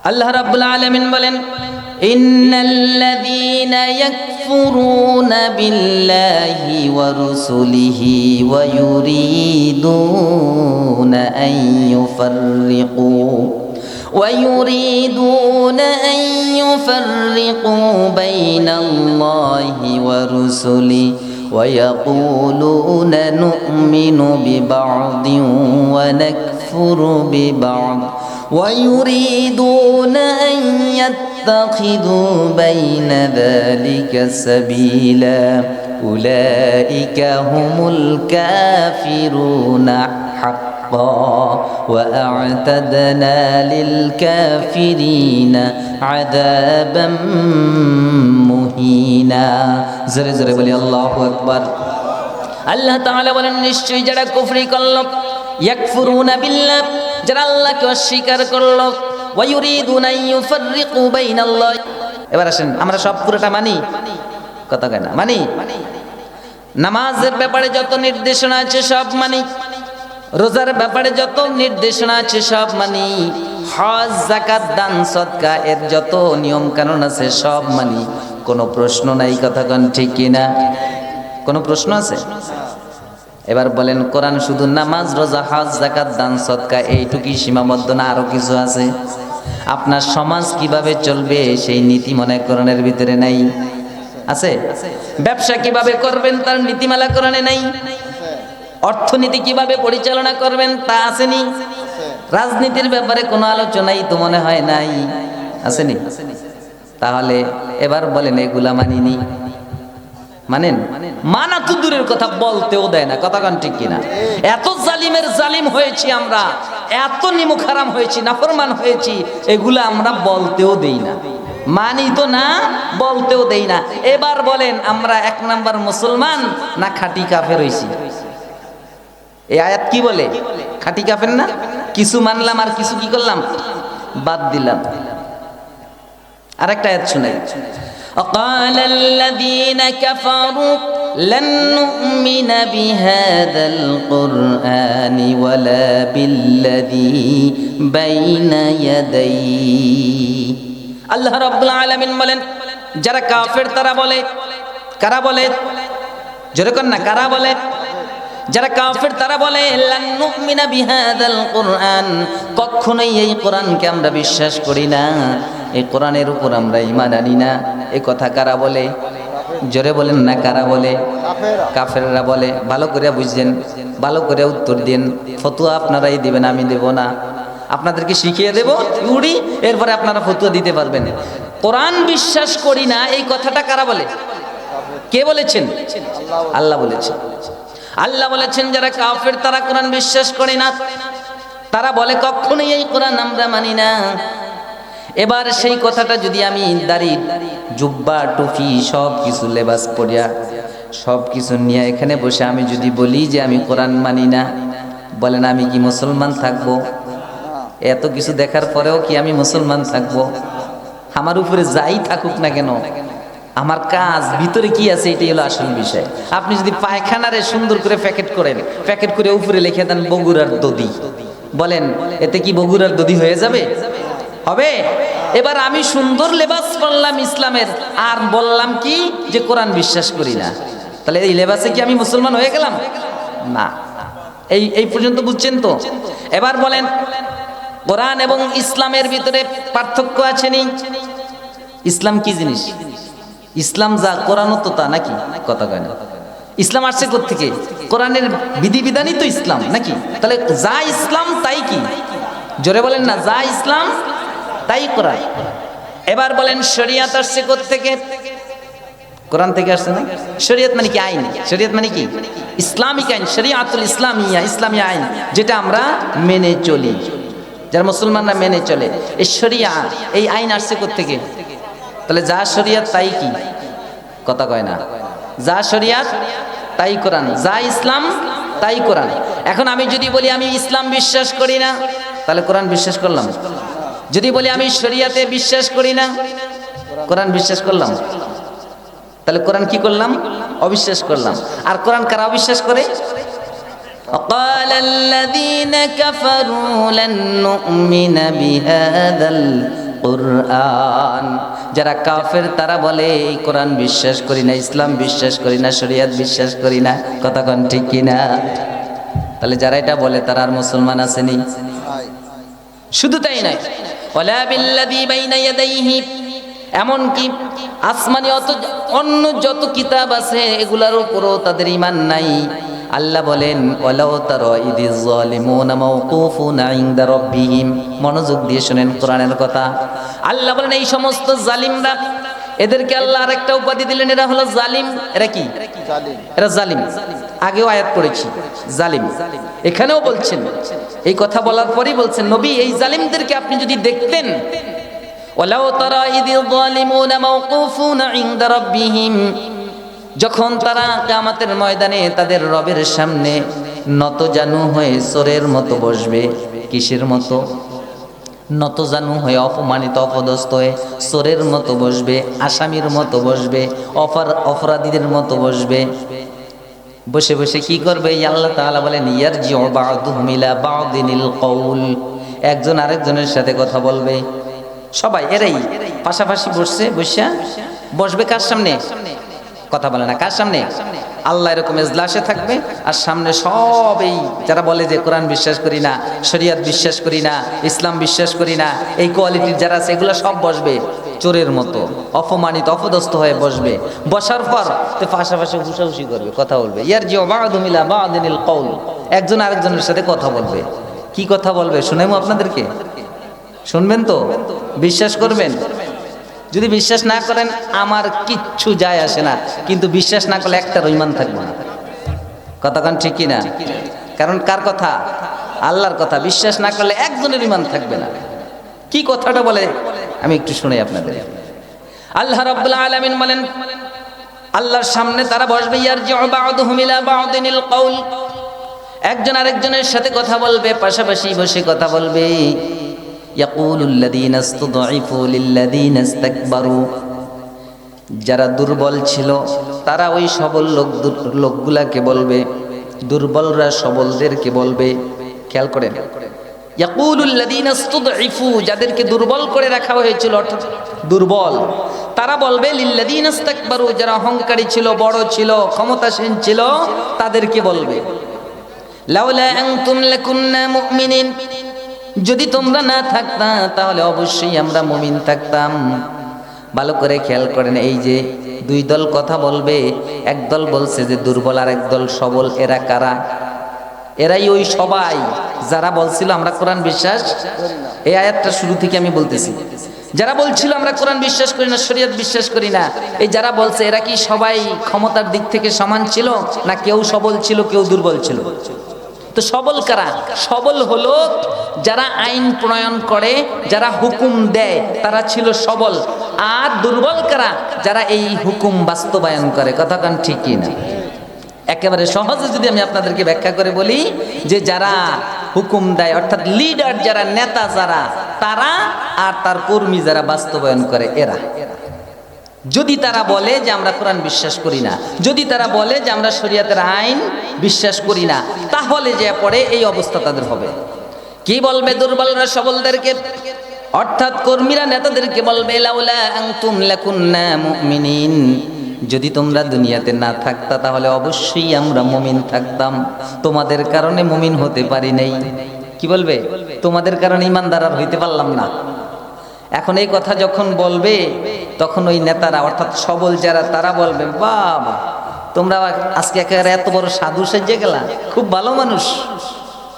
[SPEAKER 1] আল্লাহ রাব্বুল আলামিন বলেন, ইন্নাল্লাযীনা ইয়াকফুরুনা বিল্লাহি ওয়া রুসুলিহি ওয়া ইউরিদুনা আন ইউফাররিকু বাইনাল্লাহি ওয়া রুসুলিহি ويقولون نؤمن ببعض ونكفر ببعض ويريدون أن يتخذوا بين ذلك سبيلا أولئك هم الكافرون حقا وأعتدنا للكافرين عذابا মুহিনা। জোরে জোরে বলি আল্লাহু আকবার। আল্লাহ তাআলা বলেন, নিশ্চয়ই যারা কুফরি করল, ইয়াকফুরুনা বিল্লাহ, যারা আল্লাহকে অস্বীকার করল, ওয়া ইউরিদুনা ইউফাররিকু বাইনাল্লাহ। এবার আসেন আমরা সব পুরোটা মানি? কথা কয় না? মানি। নামাজের ব্যাপারে যত নির্দেশনা আছে সব মানি, রোজার ব্যাপারে যত নির্দেশনা আছে সব মানি, হজ, যাকাত, দান, সদকা এর যত নিয়ম কানুন আছে সব মানি, কোনো প্রশ্ন নাই। কথা কোন ঠিক কিনা? কোনো প্রশ্ন আছে? এবার বলেন, কোরআন শুধু নামাজ, রোজা, হজ, যাকাত, দান, সদকা এইটুকুই সীমাবদ্ধ না আরো কিছু আছে? আপনার সমাজ কিভাবে চলবে সেই নীতি মনে কোরআনের ভিতরে নাই? আছে? ব্যবসা কিভাবে করবেন তার নীতিমালা কোরআনে নাই? অর্থনীতি কিভাবে পরিচালনা করবেন তা আসেনি? রাজনীতির ব্যাপারে কোনো আলোচনাই তো মনে হয় নাই, আসেনি? তাহলে এবার বলেন এগুলা মানিনি? মানেন? মানা তো দূরের কথা, বলতেও দেয় না। কথা কোন ঠিক কিনা? এত জালিমের জালিম হয়েছি আমরা, এত নিমুখ হারাম হয়েছি, নাফরমান হয়েছি, এগুলো আমরা বলতেও দেই না, মানি তো না, বলতেও দেই না। এবার বলেন আমরা 1 নাম্বার মুসলমান না খাঁটি কাফের হইছি? এই আয়াত কি বলে? খাঁটি কাফের না? কিছু মানলাম আর কিছু কি করলাম? বাদ দিলাম। আরেকটা আয়াত শুনাই। وقال الذين كفروا لن نؤمن بهذا القرآن ولا بالذي بين يديه। আল্লাহ রাব্বুল আলামিন বলেন, যারা কাফের তারা বলে, কারা বলে? জোরে কর না, কারা বলে? যারা কাফের তারা বলে লান নুমিনা বিহাদাল কুরআন, কখনোই এই কোরআনকে আমরা বিশ্বাস করি না, এই কোরআনের উপর আমরা ঈমান আনি না। এই কথা কারা বলে? জোরে বলেন না, কারা বলে? কাফেররা বলে। ভালো করে বুঝছেন, ভালো করে উত্তর দিন। ফতোয়া আপনারাই দিবেন, আমি দেব না। আপনাদেরকে শিখিয়ে দেব থিওরি, এরপরে আপনারা ফতোয়া দিতে পারবেন। কোরআন বিশ্বাস করি না এই কথাটা কারা বলে? কে বলেছেন? আল্লাহ বলেছেন। আল্লাহ বলেছেন যারা কাফের তারা কোরআন বিশ্বাস করে না, তারা বলে কখনোই এই কোরআন আমরা মানি না। এবার সেই কথাটা যদি আমি দাড়ি, জুব্বা, টুপি সব কিছু লেবাস পরিয়া সব কিছু নিয়ে এখানে বসে আমি যদি বলি যে আমি কোরআন মানি না, বলেন আমি কি মুসলমান থাকবো? এত কিছু দেখার পরেও কি আমি মুসলমান থাকবো? আমার উপরে যাই থাকুক না কেন, আমার কাজ ভিতরে কি আছে এটাই হলো আসল বিষয়। আপনি যদি পায়খানারে সুন্দর করে প্যাকেট করেন, প্যাকেট করে উপরে লিখে দেন বগুড়ার দধি, বলেন এতে কি বগুড়ার দধি হয়ে যাবে? হবে? এবার আমি সুন্দর লেবাস পরলাম ইসলামের, আর বললাম কি যে কোরআন বিশ্বাস করি না, তাহলে এই লেবাসে কি আমি মুসলমান হয়ে গেলাম? না। এই পর্যন্ত বুঝছেন তো? এবার বলেন কোরআন এবং ইসলামের ভিতরে পার্থক্য আছে নি? ইসলাম কি জিনিস? ইসলাম যা কোরআনও তো তা, নাকি? কথা কয় না। ইসলাম আসছে কোত্থেকে? কোরআনের বিধিবিধানই তো ইসলাম, নাকি? তাহলে যা ইসলাম তাই কি? জোরে বলেন না, যা ইসলাম তাই কোরআন। এবার বলেন শরিয়াত আসছে কোত্থেকে? কোরআন থেকে আসছে না? শরিয়ত মানে কি? আইন। শরিয়ত মানে কি? ইসলামিক আইন, শরিয়াতুল ইসলামিয়া, ইসলামী আইন, যেটা আমরা মেনে চলি, যারা মুসলমানরা মেনে চলে। এই শরিয়া, এই আইন আসছে কোত্থেকে? তাহলে যা শরিয়াত তাই কি? কথা কয় না। যা শরিয়াত তাই কোরআন, যা ইসলাম তাই কোরআন। এখন আমি যদি বলি আমি ইসলাম বিশ্বাস করি না, তাহলে কোরআন বিশ্বাস করলাম। যদি বলি আমি শরিয়াতে বিশ্বাস করি না, কোরআন বিশ্বাস করলাম। তাহলে কোরআন কি করলাম? অবিশ্বাস করলাম। আর কোরআন কারা অবিশ্বাস করে? وقال الذين كفروا لن نؤمن بهذا القرآن, যারা কাফের তারা বলে এই কোরআন বিশ্বাস করি না, ইসলাম বিশ্বাস করি না, শরিয়াত বিশ্বাস করি না। কথা কোন ঠিক কিনা? তাহলে যারা এটা বলে তারা আর মুসলমান আসেনি। শুধু তাই নয়, ওয়ালা বিল্লাযী বাইনা ইয়াদাইহি, এমন কি আসমানি অন্য যত কিতাব আছে এগুলার উপরও তাদের ঈমান নাই। আল্লাহ বলেন ওয়ালাউ তারা ইযিজ যালিমুনা মাওকুফুনা ইনদা রাব্বিহিম, মনোযোগ দিয়ে শুনেন কোরআনের কথা। আল্লাহ বলেন এই সমস্ত জালিমরা, এদেরকে আল্লাহ আরেকটা উপাধি দিলেন, এরা হলো জালিম। এরা কি? জালিম। এরা জালিম। আগেও আয়াত পড়েছি জালিম, এখানেও বলছেন। এই কথা বলার পরেই বলছেন নবী এই জালিমদেরকে আপনি যদি দেখতেন, ওয়ালাউ তারা ইযিজ যালিমুনা মাওকুফুনা ইনদা রাব্বিহিম, যখন তারা কিয়ামতের ময়দানে তাদের রবের সামনে নতজানু হয়ে চোরের মতো বসবে। কিসের মতো? নতজানু হয়ে, অপমানিত অপদস্থ হয়ে চোরের মতো বসবে, আসামির মতো বসবে, অপরাধীদের মতো বসবে। বসে বসে কি করবে? আল্লাহ তাআলা বলেন ইয়ারজিউ বা'দুহুম ইলা বা'দিনিল কওল, একজন আরেকজনের সাথে কথা বলবে। সবাই এরাই পাশাপাশি বসবে কার সামনে? কথা বলে না, কার সামনে? আল্লাহ এরকম এজলাসে থাকবে, আর সামনে সব এই যারা বলে যে কোরআন বিশ্বাস করি না, শরিয়াত বিশ্বাস করি না, ইসলাম বিশ্বাস করি না, এই কোয়ালিটির যারা আছে এগুলো সব বসবে চোরের মতো, অপমানিত অপদস্থ হয়ে বসবে। বসার পর তো পাশাপাশি হুসাহুসি করবে, কথা বলবে। ইয়ারজিউ বা'দুহুম ইলা বা'দিনিল কওল, একজন আরেকজনের সাথে কথা বলবে। কি কথা বলবে শুনেমু আপনাদেরকে? শুনবেন তো? বিশ্বাস করবেন? যদি বিশ্বাস না করেন আমার কিচ্ছু যায় আসে না, কিন্তু বিশ্বাস না করলে একটা ঈমান থাকবে না। কথা কোন ঠিক কিনা? কারণ কার কথা? আল্লাহর কথা বিশ্বাস না করলে একজনের ঈমান থাকবে না। কি কথাটা বলে আমি একটু শুনাই আপনাদের। আল্লাহ রাব্বুল আলামিন বলেন, আল্লাহর সামনে তারা বসবে, ইয়ারজিউ বা'দুহুম ইলা বা'দিনিল কওল, একজন আরেকজনের সাথে কথা বলবে, পাশাপাশি বসে কথা বলবে। ইয়াকুলুল লাযীনা ইসতুদঈফু লিল্লাযীনা ইসতাকবারু, যারা দুর্বল ছিল তারা ওই সবল লোকগুলাকে বলবে, দুর্বলরা সবলদেরকে বলবে। খেয়াল করেন, ইয়াকুলুল লাযীনা ইসতুদঈফু, যাদেরকে দুর্বল করে রাখা হয়েছিল অর্থাৎ দুর্বল, তারা বলবে লিল্লাযীনা ইসতাকবারু, যারা অহংকারী ছিল, বড় ছিল, ক্ষমতাসীন ছিল, তাদেরকে বলবে লাউলা আনতুম লাকুন্না মুমিনিন, যদি তোমরা না থাকতা তাহলে অবশ্যই আমরা মুমিন থাকতাম। ভালো করে খেয়াল করেন, এই যে দুই দল কথা বলবে, এক দল বলছে যে দুর্বল আর এক দল সবল, এরা কারা? এরাই ওই সবাই যারা বলছিল আমরা কোরআন বিশ্বাস, এই আয়াতটা শুরু থেকে আমি বলতেছি, যারা বলছিল আমরা কোরআন বিশ্বাস করি না, শরীয়ত বিশ্বাস করি না, এই যারা বলছে এরা কি সবাই ক্ষমতার দিক থেকে সমান ছিল, না কেউ সবল ছিল কেউ দুর্বল ছিল? তো সবল কারা? সবল হলো যারা আইন প্রণয়ন করে, যারা হুকুম দেয়, তারা ছিল সবল। আর দুর্বল কারা? যারা এই হুকুম বাস্তবায়ন করে। কথা কান ঠিক কি না? একেবারে সহজে যদি আমি আপনাদেরকে ব্যাখ্যা করে বলি, যে যারা হুকুম দেয় অর্থাৎ লিডার, যারা নেতা, যারা, তারা আর তার কর্মী যারা বাস্তবায়ন করে, এরা। যদি তারা বলে যে আমরা কোরআন বিশ্বাস করি না, যদি তারা বলে যে আমরা শরীয়তের আইন বিশ্বাস করি না, তাহলে যে পড়ে এই অবস্থা তাদের হবে। কি বলবে? দুর্বলরা সবলদেরকে অর্থাৎ কর্মীরা নেতাদেরকে বলবে লাউলা আনতুম লাকুন্না মুমিনিন, যদি তোমরা দুনিয়াতে না থাকতা তাহলে অবশ্যই আমরা মুমিন থাকতাম, তোমাদের কারণে মুমিন হতে পারি নাই। কি বলবে? তোমাদের কারণে ঈমানদার আর হইতে পারলাম না। এখন এই কথা যখন বলবে তখন ওই নেতারা অর্থাৎ সবল যারা, তারা বলবে বাবা তোমরা আজকে একেবারে এত বড় সাধু সেজে গেলা, খুব ভালো মানুষ।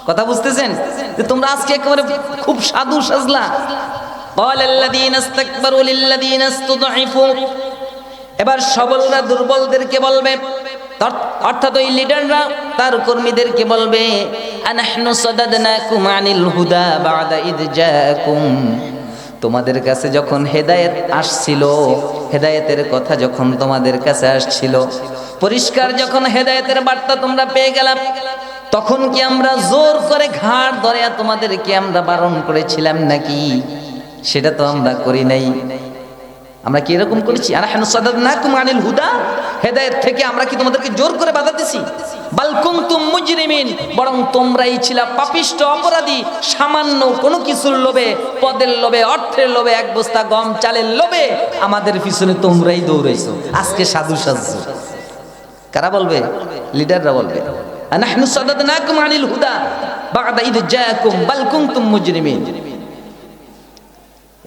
[SPEAKER 1] কথা বুঝতেছেন? যে তোমরা আজকে একেবারে খুব সাধু সাজলা। ক্বালাল্লাযীনা ইসতাকবারু লিল্লাযীনা ইসতুদঈফু, এবার সবলরা দুর্বলদেরকে বলবে, অর্থাৎ ওই লিডাররা তার কর্মীদেরকে বলবে আনাহনু সাদাদনাকুম আনিল হুদা বা'দা ইয জাআকুম, তোমাদের কাছে যখন হেদায়েত আসছিল, হেদায়েতের কথা যখন তোমাদের কাছে আসছিল, পরিষ্কার যখন হেদায়েতের বার্তা তোমরা পেয়ে গেলাম, তখন কি আমরা জোর করে ঘাড় ধরে তোমাদেরকে আমরা বারণ করেছিলাম নাকি? সেটা তো আমরা করি নাই। আমরা কি এরকম করেছি? আনাহনু সাদাদনাকুম আনিল হুদা, হেদায়েত থেকে আমরা কি তোমাদেরকে জোর করে বাধা দিছি? বাল কুনতুম মুজরিমিন, বরং তোমরাই ছিলা পাপিষ্ঠ, অপরাধী। সামান্য কোনো কিছুর লোভে, পদের লোভে, অর্থের লোভে, এক বস্তা গম চালের লোভে আমাদের পিছনে তোমরাই দৌড়াইছো, আজকে সাধু সাজছো। কারা বলবে? লিডাররা বলবে আনাহনু সাদাদনাকুম আনিল হুদা বা'দা ইয জাআকুম বাল কুনতুম মুজরিমিন।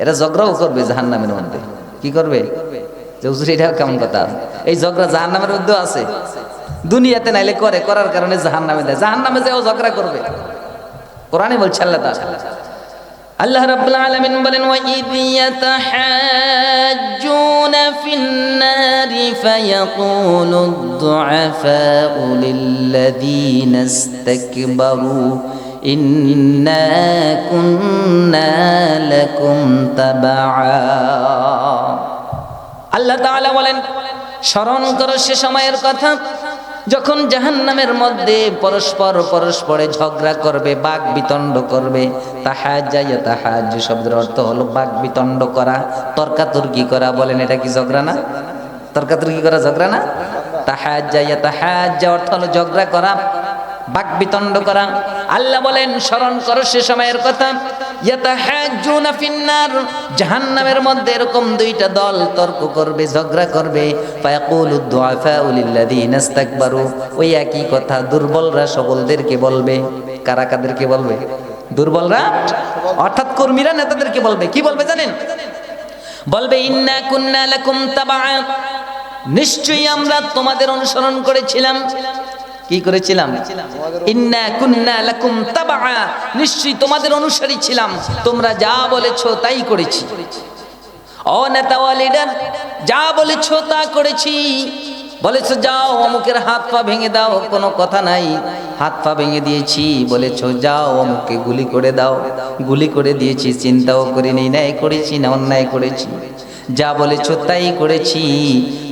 [SPEAKER 1] এরা ঝগড়াও করবে জাহান্নামের মধ্যে। কি করবে? যে হুজুর এটা কেমন কথা? এই ঝগড়া জাহান্নামের মধ্যেও আছে, দুনিয়াতে নাইলে করে, করার কারণে জাহান্নামে দেয়, জাহান্নামে যেও ঝগড়া করবে। কোরআনে বলছে আল্লাহ তাআলা, আল্লাহ রাব্বুল আলামিন বলেন ওয়া ইয ইয়াতাহাজ্জুনা ফিন নারি ফায়াকুলু আদ-দুআফাউ লিল্লাযীনা ইসতাকবারু ইন্না কুন্না লাকুম তাবাআ। আল্লাহ তাআলা বলেন, স্মরণ করো সে সময়ের কথা যখন জাহান্নামের মধ্যে পরস্পরে ঝগড়া করবে, বাক বিতণ্ড করবে। তাহাজ্জা ইয়াতাহাজ্জু শব্দের অর্থ হলো বাক বিতণ্ড করা, তর্কাতর্কি করা। বলেন এটা কি ঝগড়া না? তর্কাতর্কি করা ঝগড়া না? তাহাজ্জা ইয়াতাহাজ্জা অর্থ হলো ঝগড়া করা, বাক বিতণ্ড করা। আল্লাহ বলেন স্মরণ করো সে সময়ের কথা ইয়াতাহাজ্জুনা ফিন্নার, জাহান্নামের মধ্যে এরকম দুইটা দল তর্ক করবে, ঝগড়া করবে। ফায়াকুলু দুআফাউ লিল্লাযীনা ইসতাকবারু, ওই একই কথা দুর্বলরা সবলদেরকে বলবে। কারা কাদেরকে বলবে? দুর্বলরা অর্থাৎ কর্মীরা নেতাদেরকে বলবে। কি বলবে জানেন? বলবে ইন্না কুন্না লাকুম তাবাআ, নিশ্চয়ই আমরা তোমাদের অনুসরণ করেছিলাম। কি করেছিলাম? ইন্না কুন্না লাকুম তাবাআ, নিশ্চয়ই তোমাদের অনুসারী ছিলাম, তোমরা যা বলেছো তাই করেছি। ও নেতা ও লিডার, যা বলেছো তা করেছি। বলেছো যাও অমুকের হাত পা ভেঙে দাও, কোনো কথা নাই, হাত পা ভেঙে দিয়েছি, বলেছ যাও অমুককে গুলি করে দাও, গুলি করে দিয়েছি, চিন্তাও করিনি ন্যায় করেছি না অন্যায় করেছি, যা বলেছ তাই করেছি।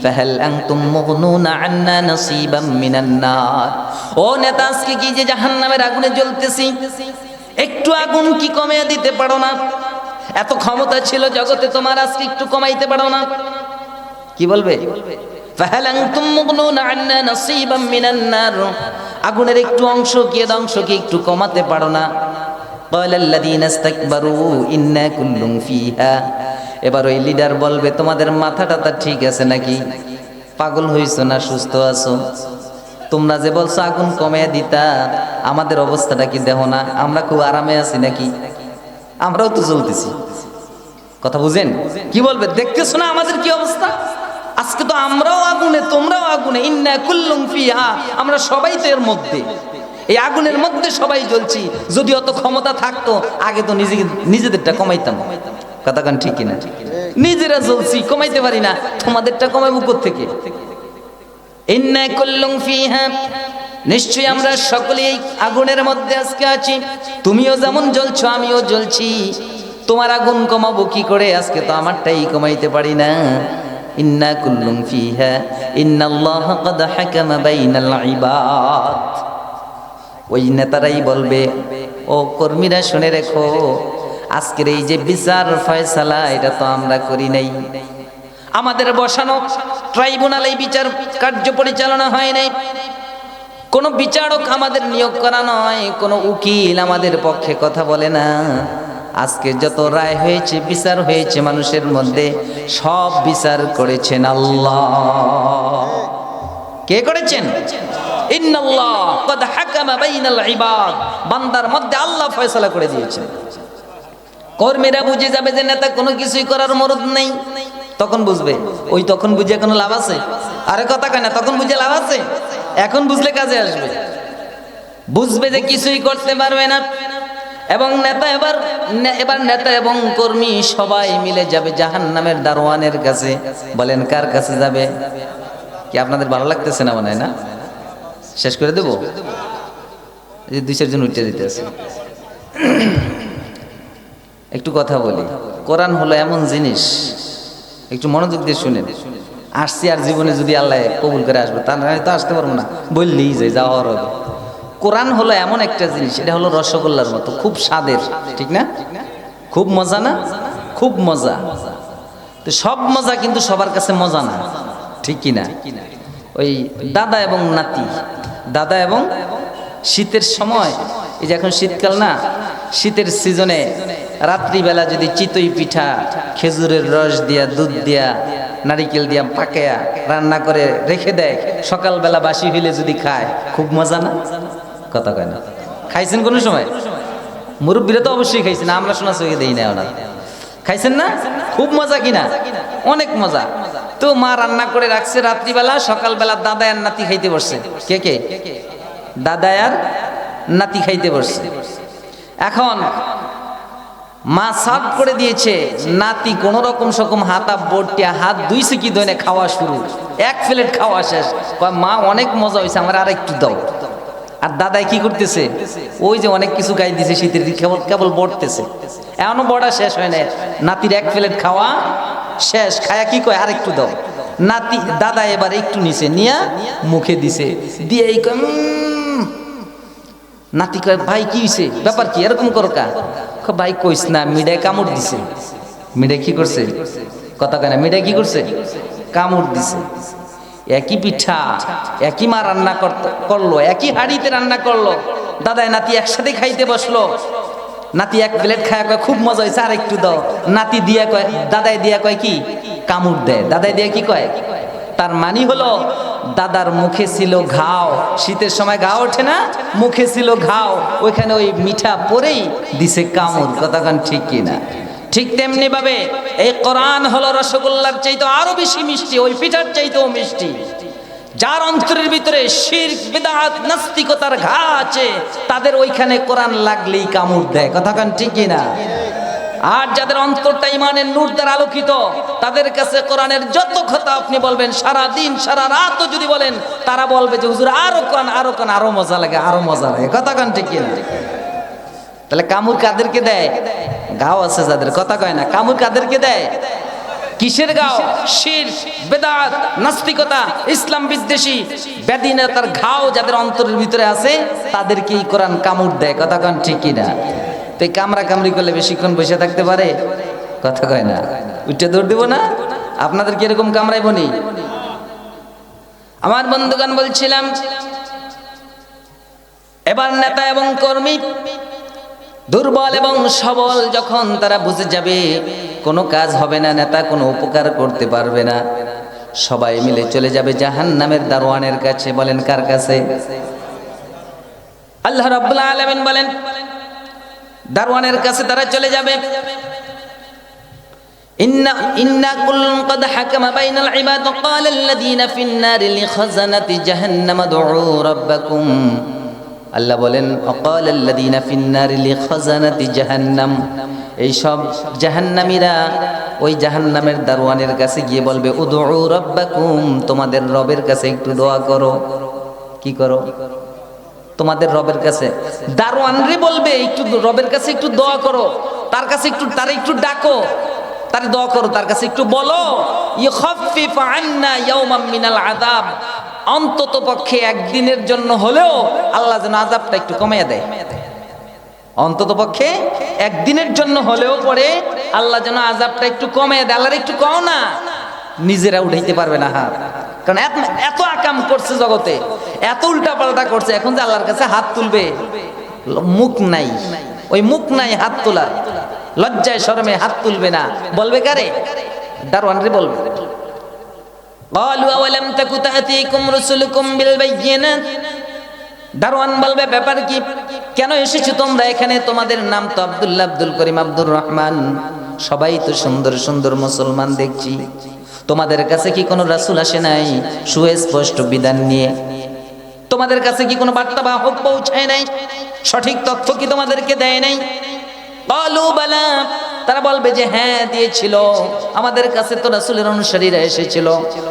[SPEAKER 1] ফাহাল আনতুম মুগনুনা আন্না নাসিবাম মিনান নার। ও নেতা, আজকে কি যে জাহান্নামের আগুনে জ্বলতেছি, একটু আগুন কি কমিয়ে দিতে পারো না? এত ক্ষমতা ছিল জগতে তোমার, আজকে একটু কমাইতে পারো না? কি বলবে? ফাহাল আনতুম মুগনুনা আন্না নাসিবাম মিনান নার, আগুনের একটু অংশ কি অংশ কি একটু কমাতে পারো না? ক্বালাল্লাযীনা ইসতাকবারু ইন্না কুল্লুন ফিহা। এবার ওই লিডার বলবে তোমাদের মাথাটা ঠিক আছে নাকি? পাগল হইছো না সুস্থ আছো? তোমরা যে বলছো আগুন কমিয়ে দিতা, আমাদের অবস্থাটা কি দেখো না? আমরা খুব আরামে আছি নাকি? আমরাও তো জ্বলতেছি। কথা বুঝেন? কি বলবে? দেখতেছো না আমাদের কি অবস্থা? আজকে তো আমরাও আগুনে, তোমরাও আগুনে। ইন্না কুল্লুন ফিহা, আমরা সবাই তো এর মধ্যে, এই আগুনের মধ্যে সবাই জ্বলছি। যদি অত ক্ষমতা থাকতো আগে তো নিজেদেরটা কমাইতাম। কথা কান ঠিক কিনা? নিজেরা জ্বলছি, কমাইতে পারি না, তোমাদেরটা কমাইবো কোত্থেকে? ইন্না কুল্লুন ফিহা, নিশ্চয়ই আমরা সকলেই এই আগুনের মধ্যে আজকে আছি। তুমিও যেমন জ্বলছো আমিও জ্বলছি। তোমার আগুন কমাবো কি করে? আজকে তো আমারটাই কমাইতে পারি না। ইন্না কুল্লুন ফিহা ইন্নাল্লাহা ক্বাদ হাকামা বাইনাল ইবাদ। ওই নেতারাই বলবে, ও কর্মীরা শুনে রেখো, আজকের এই যে বিচার ফয়সালা এটা তো আমরা করি নাই। আমাদের বসানো ট্রাইব্যুনালে এই বিচার কার্য পরিচালনা হয় নাই। কোনো বিচারক আমাদের নিয়োগ করা নয়, কোনো উকিল আমাদের পক্ষে কথা বলে না। আজকে যত রায় হয়েছে, বিচার হয়েছে মানুষের মধ্যে, সব বিচার করেছেন আল্লাহ। কে করেছেন? ইন্নাল্লাহ ক্বাদ হাকামা বাইনাল ইবাদ, বান্দার মধ্যে আল্লাহ ফয়সালা করে দিয়েছেন। কর্মীরা বুঝে যাবে যে নেতা কোনো কিছুই করার মরদ নেই, তখন বুঝবে। ওই তখন বুঝে কোনো লাভ আছে? আরে কথা কয় না, তখন বুঝে লাভ আছে? এখন বুঝলে কাজে আসবে। বুঝবে যে কিছুই করতে পারবে না, এবং নেতা এবার নেতা এবং কর্মী সবাই মিলে যাবে জাহান্নামের দারোয়ানের কাছে। বলেন কার কাছে যাবে? কি আপনাদের ভালো লাগতেছে না মনে হয়? না শেষ করে দেবো? এই 2-4 জন উঠে দিতে আছে। একটু কথা বলি। কোরআন হলো এমন জিনিস, একটু মনোযোগ দিয়ে শুনেন। আসছি আর জীবনে যদি আল্লাহ কবুল করে আসবে, তা নয় তো আসতে পারবো না, বললেই যে যাওয়ার হবে। কোরআন হলো এমন একটা জিনিস, এটা হলো রসগোল্লার মতো, খুব স্বাদের, ঠিক না? খুব মজা না? খুব মজা। তো সব মজা কিন্তু সবার কাছে মজা না, ঠিক কিনা? ওই দাদা এবং নাতি, দাদা এবং শীতের সময়, এই যে এখন শীতকাল না, শীতের সিজনে রাত্রিবেলা যদি চিতই পিঠা খেজুরের রস দিয়া, দুধ দিয়া, নারিকেল দিয়া পাকায়া রান্না করে রেখে দেয়, সকালবেলা বাসি হইলে যদি খায়, খুব মজা না? কথা কয় না? খাইছেন কোনো সময়? মুরব্বীরা তো অবশ্যই খাইছেন, আমরা শোনা চোখে দেই না ওনার। খাইছেন না? খুব মজা কিনা? অনেক মজা। তো মা রান্না করে রাখছে রাত্রিবেলা, সকালবেলা দাদা আর নাতি খাইতে বসছে। কে কে? দাদা আর নাতি খাইতে বসছে। এখন মা সাফ করে দিয়েছে, নাতি কোন রকম সকম হাতা বোটিয়া হাত ধুইছে কি ধরে খাওয়া শুরু, এক প্লেট খাওয়া শেষ। মা অনেক মজা হয়েছে, আমার আর একটু দাও। আর দাদাই কি করতেছে? ওই যে অনেক কিছু গাই দিছে শীতের, কেবল বড়তেছে, এমনও বড়া শেষ হয় না। নাতির এক প্লেট খাওয়া শেষ, খায়া কি কয়? আর একটু দাও। নাতি দাদা এবার একটু নিছে, নিয়া মুখে দিছে, দিয়ে এই নাতি কয় ভাই কি হইছে, ব্যাপার কি, এরকম করো কা? ভাই কইস না, মিডায় কামড় দিছে। মিডায় কি করছে? কথা কয় না, মিডায় কি করছে? কামড় দিছে। একই পিঠা একই মা রান্না করলো, একই হাঁড়িতে রান্না করলো, দাদাই নাতি একসাথে খাইতে বসলো। নাতি এক প্লেট খায় কয় খুব মজা হয়েছে, আর একটু দাও। নাতি দিয়া কয়, দাদাই দিয়া কয় কি? কামড় দেয়। দাদাই দিয়া কি কয়? তার মানি হলো দাদার মুখে ছিল ঘাও, শীতের সময় ঘাও ওঠে না, মুখে ছিল ঘাও, ওইখানে ওই মিঠা পরেই দিছে কামড়। কথাখান ঠিক কিনা? ঠিক তেমনি ভাবে এই কোরআন হলো রসগোল্লার চাইতে আরো বেশি মিষ্টি, ওই পিঠার চাইতেও মিষ্টি। যার অন্তরের ভিতরে শিরক বিদআত নাস্তিকতার ঘা আছে, তাদের ওইখানে কোরআন লাগলেই কামড় দেয়। কথাখান ঠিক কিনা? আর যাদের অন্তরটা ইমানের নূর দ্বারা আলোকিত, তাদের কাছে কোরআনের যত কথা আপনি বলবেন, সারা দিন সারা রাতও যদি বলেন, তারা বলবে যে হুজুর আরো কোরআন আরো কোরআন, আরো মজা লাগে, আরো মজা লাগে। কথা কন ঠিক কিনা? তাহলে কামড় কাদেরকে দেয়? গাও আছে যাদের, কথা কয় না। কামড় কাদেরকে দেয়? কিসের গাও? শিরক, বেদাত, নাস্তিকতা, ইসলাম বিদ্বেষী, বেদিনতার ঘাও যাদের অন্তরের ভিতরে আছে, তাদেরকেই কোরআন কামড় দেয়। কথা কন ঠিক কিনা? তো এই কামড়া কামড়ি করলে বেশিক্ষণ বসে থাকতে পারে? কথা কয় না। উঠে দৌড় দিব না? আপনাদের কি এরকম কামড়াই বনি? আমার বন্ধুগণ, বলছিলাম এবার নেতা এবং কর্মী দুর্বল এবং সবল যখন তারা বুঝে যাবে কোনো কাজ হবে না, নেতা কোনো উপকার করতে পারবে না, সবাই মিলে চলে যাবে জাহান্নামের দারোয়ানের কাছে। বলেন কার কাছে? আল্লাহ রাব্বুল আলামিন বলেন দারোয়ানের কাছে তারা চলে যাবে। ইন্না কুল্লুন ক্বাদ হাকামা বাইনাল ইবাদ ক্বালা আল্লাযীনা ফিন নারি লিখাযানাতি জাহান্নাম উদউ রাব্বাকুম। আল্লাহ বলেন অকালাল্লাযীনা ফিন্নারি লিখাযানাতি জাহান্নাম, এই সব জাহান্নামীরা ওই জাহান্নামের দারোয়ানের কাছে গিয়ে বলবে উদউ রাব্বাকুম, তোমাদের রবের কাছে একটু দোয়া করো। কি করো? তোমাদের রবের কাছে। দারোয়ানরে বলবে একটু রবের কাছে একটু দোয়া করো, তার কাছে একটু, তারে একটু ডাকো, তারে দোয়া করো, তার কাছে একটু বলো ইউখাফফিফ আন্না ইয়াওমান মিনাল আযাব, অন্তত পক্ষে একদিনের জন্য হলেও আল্লাহ যেন আযাবটা একটু কমিয়ে দেয়। অন্তত পক্ষে একদিনের জন্য হলেও পরে আল্লাহ যেন আযাবটা একটু কমিয়ে দেয়। আল্লাহর একটু কও না, নিজেরা উঠাইতে পারবে না হাত, কারণ এত আকাম করছে জগতে, এত উল্টা পাল্টা করছে, এখন যে আল্লাহর কাছে হাত তুলবে মুখ নাই, ওই মুখ নাই হাত তোলার, লজ্জায় শরমে হাত তুলবে না। বলবে কারে? দারোয়ানরে বলবে। قالوا أولم تك تأتيكم رسلكم بالبينات, দারোয়ান বলবে ব্যাপার কি, কেন এসেছো তোমরা এখানে? তোমাদের নাম তো আব্দুল্লাহ, আব্দুল করিম, আব্দুর রহমান, সবাই তো সুন্দর সুন্দর মুসলমান দেখছি, তোমাদের কাছে কি কোনো রাসূল আসে নাই সুস্পষ্ট বিধান নিয়ে? তোমাদের কাছে কি কোনো বার্তা বাহক পৌঁছায় নাই? সঠিক তথ্য কি তোমাদেরকে দেয় নাই? ক্বালু বালা, তারা বলবে যে হ্যাঁ দিয়েছিল, আমাদের কাছে তো রাসূলের অনুসারীরা এসেছিল,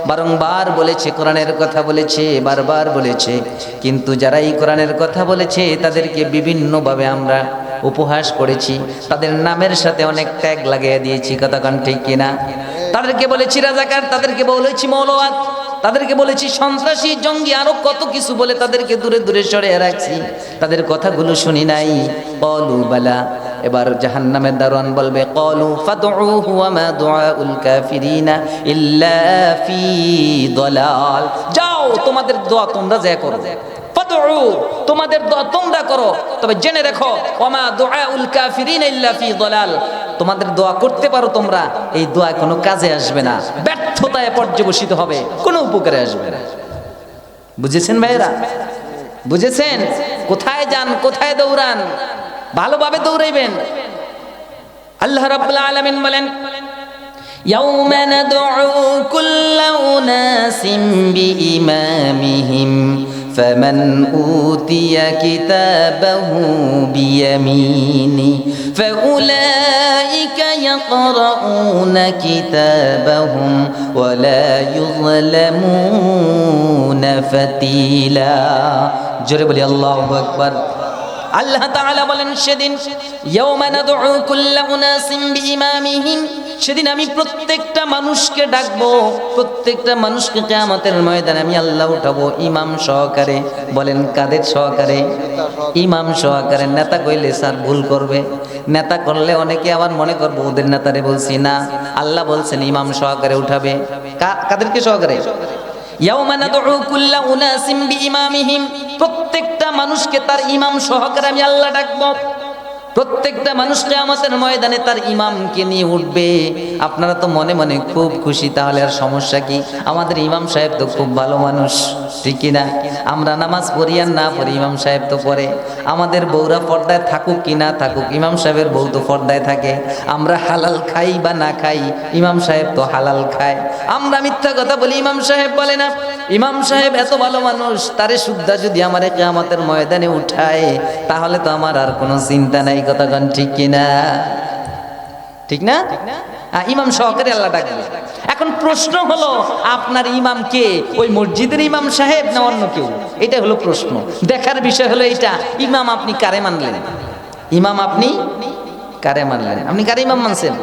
[SPEAKER 1] বারংবার বলেছে, কোরআনের কথা বলেছে, বারবার বলেছে, কিন্তু যারা এই কোরআনের কথা বলেছে তাদেরকে বিভিন্নভাবে আমরা উপহাস করেছি, তাদের নামের সাথে অনেক ট্যাগ লাগিয়ে দিয়েছি। কথা কান ঠিক কিনা? তাদেরকে বলেছি রাজাকার, তাদেরকে বলেছি মৌলবাদ, তাদেরকে বলেছি সন্ত্রাসী, জঙ্গি, আরো কত কিছু বলে তাদেরকে দূরে দূরে সরিয়ে রাখছি, তাদের কথাগুলো শুনি নাই। ক্বালু বালা, এবার জাহান্নামের দারোয়ান বলবে ক্বালু ফাদউহু ওয়া মা দুআউল কাফিরিনা ইল্লা ফি দালাল, যাও তোমাদের দোয়া তোমরা যা করো, ফাদউ তোমাদের দোয়া তোমরা করো, তবে জেনে রেখো ওয়া মা দুআউল কাফিরিনা ইল্লা ফি দালাল, তোমাদের দোয়া করতে পারো তোমরা, এই দোয়া কোনো কাজে আসবে না, ব্যর্থতায় পর্যবসিত হবে, কোনো উপকারে আসবে না। বুঝেছেন ভাইরা? বুঝেছেন? কোথায় যান, কোথায় দৌড়ান, ভালোভাবে দৌড়াইবেন। আল্লাহ রাব্বুল আলামিন বলেন ইয়াউমা নাদউ কুল্লা উনাসিম বিইমামিহিম ফামান উতিয়া কিতাবাহু বিয়ামিনি ফাউলাইকা ইয়াকরাউনা কিতাবাহুম ওয়ালা ইউযলামুনা ফাতিলা। জোরে বলি আল্লাহু আকবার। আল্লাহ তাআলা বলেন সেদিন ইয়াউমা নাদউ কুল্লা উনাসিম বিইমামিহিম, সেদিন আমি প্রত্যেকটা মানুষকে ডাকবো, প্রত্যেকটা মানুষকে কিয়ামতের ময়দানে আমি আল্লাহ উঠাবো ইমাম সহকারে। বলেন কাদের সহকারে? ইমাম সহকারে। নেতা কইলে স্যার ভুল করবে, নেতা করলে অনেকে আবার মনে করবো ওদের নেতারে বলছি না, আল্লাহ বলছেন ইমাম সহকারে উঠাবে। কাদেরকে সহকারে? ইয়াউমা নাদউ কুল্লা উনাসিম বিইমামিহিম, প্রত্যেকটা মানুষকে তার ইমাম সহকারে আমি আল্লাহ ডাকবো। প্রত্যেকটা মানুষ কিয়ামতের ময়দানে তার ইমামকে নিয়ে উঠবে। আপনারা তো মনে মনে খুব খুশি, তাহলে আর সমস্যা কি? আমাদের ইমাম সাহেব তো খুব ভালো মানুষ, ঠিক কি না? আমরা নামাজ পড়ি আর না পড়ি, ইমাম সাহেব তো পড়ে। আমাদের বউরা পর্দায় থাকুক কি না থাকুক, ইমাম সাহেবের বউ তো পর্দায় থাকে। আমরা হালাল খাই বা না খাই, ইমাম সাহেব তো হালাল খায়। আমরা মিথ্যা কথা বলি, ইমাম সাহেব বলে না। ইমাম সাহেব এত ভালো মানুষ, তারে সুদ্ধা যদি আমার কিয়ামতের ময়দানে উঠায়, তাহলে তো আমার আর কোনো চিন্তা নাই। কথা গান ঠিক কিনা? ঠিক না? ইমাম সহকারে আল্লাহ ডাকবে। এখন প্রশ্ন হলো আপনার ইমাম কে? ওই মসজিদের ইমাম সাহেব না অন্য কেউ? এটা হলো প্রশ্ন। দেখার বিষয় হলো এটা, ইমাম আপনি কারে মানলেন? ইমাম আপনি কারে মানলেন? আপনি কারে ইমাম মানছেন?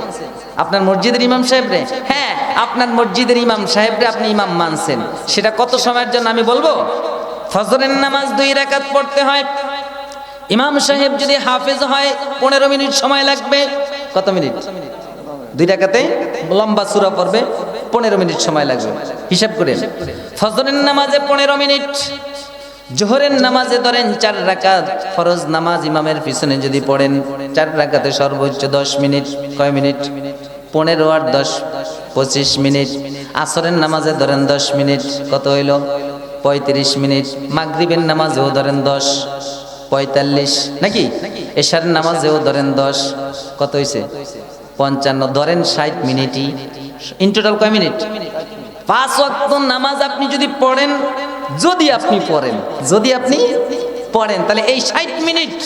[SPEAKER 1] আপনার মসজিদের ইমাম সাহেব রে? হ্যাঁ, আপনার মসজিদের ইমাম সাহেব রে আপনি ইমাম মানছেন। সেটা কত সময়ের জন্য আমি বলবো? ফজরের নামাজ 2 রাকাত পড়তে হয়। ইমাম সাহেব যদি হাফেজ হয় 15 মিনিট সময় লাগবে। কত মিনিট? 2 রাকাতে লম্বা সূরা পড়বে, 15 মিনিট সময় লাগবে। হিসাব করে ফজরের নামাজে 15 মিনিট, জোহরের নামাজে ধরেন 4 রাকাত। ফরজ নামাজ ইমামের পিছনে যদি পড়েন 4 রাকাতে সর্বোচ্চ 10 মিনিট। কয় মিনিট? 15 আর 10 25 মিনিট। আসরের নামাজে ধরেন 10 মিনিট, কত হইল? 35 মিনিট। মাগরিবের নামাজেও ধরেন 10, 45 নাকি? এশার নামাজেও ধরেন 10, কত হইছে? 55। ধরেন 60 মিনিটই। ইন টোটাল কয় মিনিট? 5 ওয়াক্ত নামাজ আপনি যদি পড়েন, যদি আপনি পড়েন তাহলে এই 60 মিনিট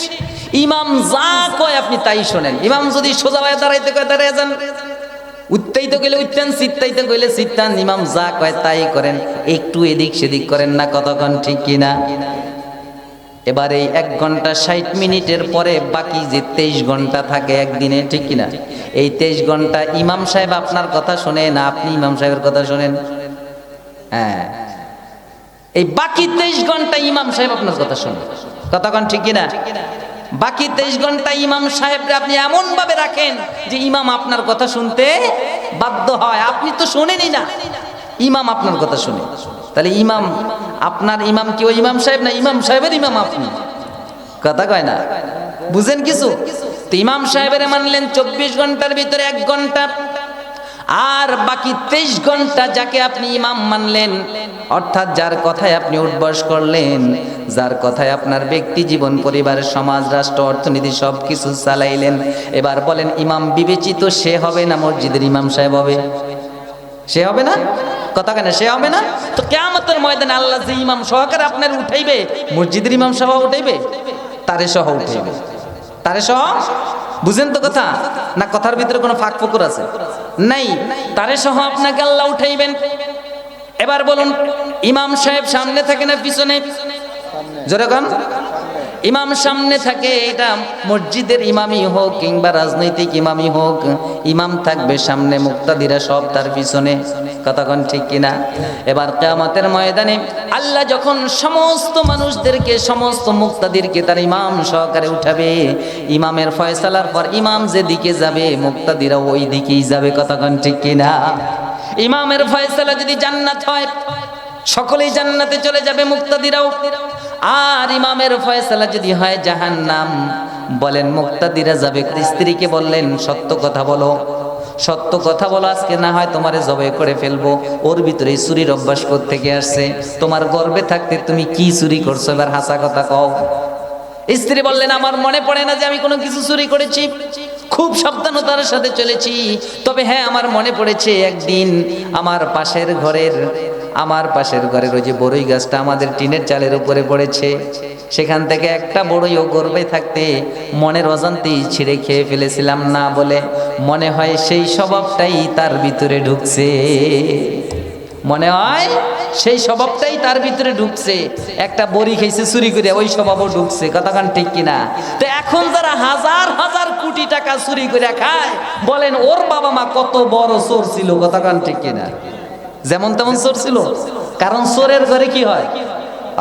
[SPEAKER 1] ইমাম যা কয় আপনি তাই শোনেন। ইমাম যদি সোজা হয়ে দাঁড়াইতে কয় দাঁড়ায় যান, উত্তাইতে গেলে উত্তান, চিত্তাইতে গেলে চিত্তান। ইমাম যা কয় তাই করেন, একটু এদিক সেদিক করেন না। কতক্ষণ, ঠিক কিনা? এবার এই 1 ঘন্টা 60 মিনিটের পরে বাকি যে 23 ঘন্টা থাকে একদিনে, ঠিক কিনা? এই 23 ঘন্টা ইমাম সাহেব আপনার কথা শোনে না আপনি ইমাম সাহেবের কথা শোনেন? হ্যাঁ, এই বাকি 23 ঘন্টা ইমাম সাহেব আপনার কথা শোনে। কতক্ষণ, ঠিক কিনা? বাকি 23 ঘন্টা ইমাম সাহেবরা আপনি এমন ভাবে রাখেন যে ইমাম আপনার কথা শুনতে বাধ্য হয়। আপনি তো শোনেনই না, ইমাম আপনার কথা শুনে। তাহলে ইমাম, আপনার ইমাম কি ওই ইমাম সাহেব না ইমাম সাহেবের ইমাম আপনি? কথা কয় না, বুঝেন কিছু? তো ইমাম সাহেবের মানলেন 24 ঘন্টার ভিতরে 1 ঘন্টা, আর বাকি 23 ঘন্টা যাকে আপনি ইমাম মানলেন, অর্থাৎ যার কথায় আপনি উঠবস করলেন, যার কথায় আপনার ব্যক্তি জীবন, পরিবার, সমাজ, রাষ্ট্র, অর্থনীতি সব কিছু চালাইলেন। এবার বলেন ইমাম বিবেচিত সে হবে না মসজিদের ইমাম সাহেব হবে? সে হবে না? কথা কেন সে হবে না? তো কিয়ামতের ময়দানে আল্লাহ যে ইমাম সহকারে আপনার উঠাইবে, মসজিদের ইমাম সহ উঠাইবে, তারে সহ উঠাইবে। তারে সহ, বুঝেন তো কথা? না কথার ভিতরে কোনো ফাঁক ফোকর আছে? নাই, তারে সহ আপনাকে আল্লাহ উঠাইবেন। এবার বলুন, ইমাম সাহেব সামনে থাকে না পিছনে? জোরে কোন? ইমাম সামনে থাকে। এটা মসজিদের ইমামই হোক কিংবা রাজনৈতিক ইমামই হোক, ইমাম থাকবে সামনে, মুক্তাদিরা সব তার পিছনে। কতক্ষণ, ঠিক কিনা? এবার কিয়ামতের ময়দানে আল্লাহ যখন সমস্ত মানুষদেরকে, সমস্ত মুক্তাদিরকে তার ইমাম সহকারে উঠাবে, ইমামের ফয়সালার পর ইমাম যেদিকে যাবে মুক্তাদিরা ওই দিকেই যাবে। কতক্ষণ, ঠিক কিনা? ইমামের ফয়সালা যদি জান্নাত হয় সকলেই জান্নাতে চলে যাবে, মুক্তাদিরাও। আর ইমামের ফয়সালা যদি হয় জাহান্নাম, বলেন মুক্তাদিরা যাবে। স্ত্রীকে বললেন সত্য কথা বলো, সত্য কথা বলো, আজকে না হয় তোমারে জবাই করে ফেলবো। ওর ভিতরে চুরির অভ্যাস থেকে আসছে, তোমার গর্ভে থাকতে তুমি কি চুরি করছো, এবার হাসা কথা কও। স্ত্রী বললেন আমার মনে পড়ে না যে আমি কোনো কিছু চুরি করেছি, খুব সাবধানতার সাথে চলেছি। তবে হ্যাঁ, আমার মনে পড়েছে একদিন আমার পাশের ঘরের ওই যে বড়ই গাছটা আমাদের টিনের চালের উপরে পড়েছে, সেখান থেকে একটা বড়ই ও গর্বে থাকতে মনের অজান্তেই ছিঁড়ে খেয়ে ফেলেছিলাম। না বলে মনে হয় সেই স্বভাবটাই তার ভিতরে ঢুকছে, মনে হয় সেই স্বভাবটাই তার ভিতরে ঢুকছে। একটা বড়ি খেয়েছে চুরি করে, ওই স্বভাবও ঢুকছে। কথাখান ঠিক কিনা? তো এখন যারা হাজার হাজার কোটি টাকা চুরি করে খায়, বলেন ওর বাবা মা কত বড় চোর ছিল? কথাখান ঠিক কিনা? যেমন তেমন চোর ছিল? কারণ চোরের ঘরে কি হয়?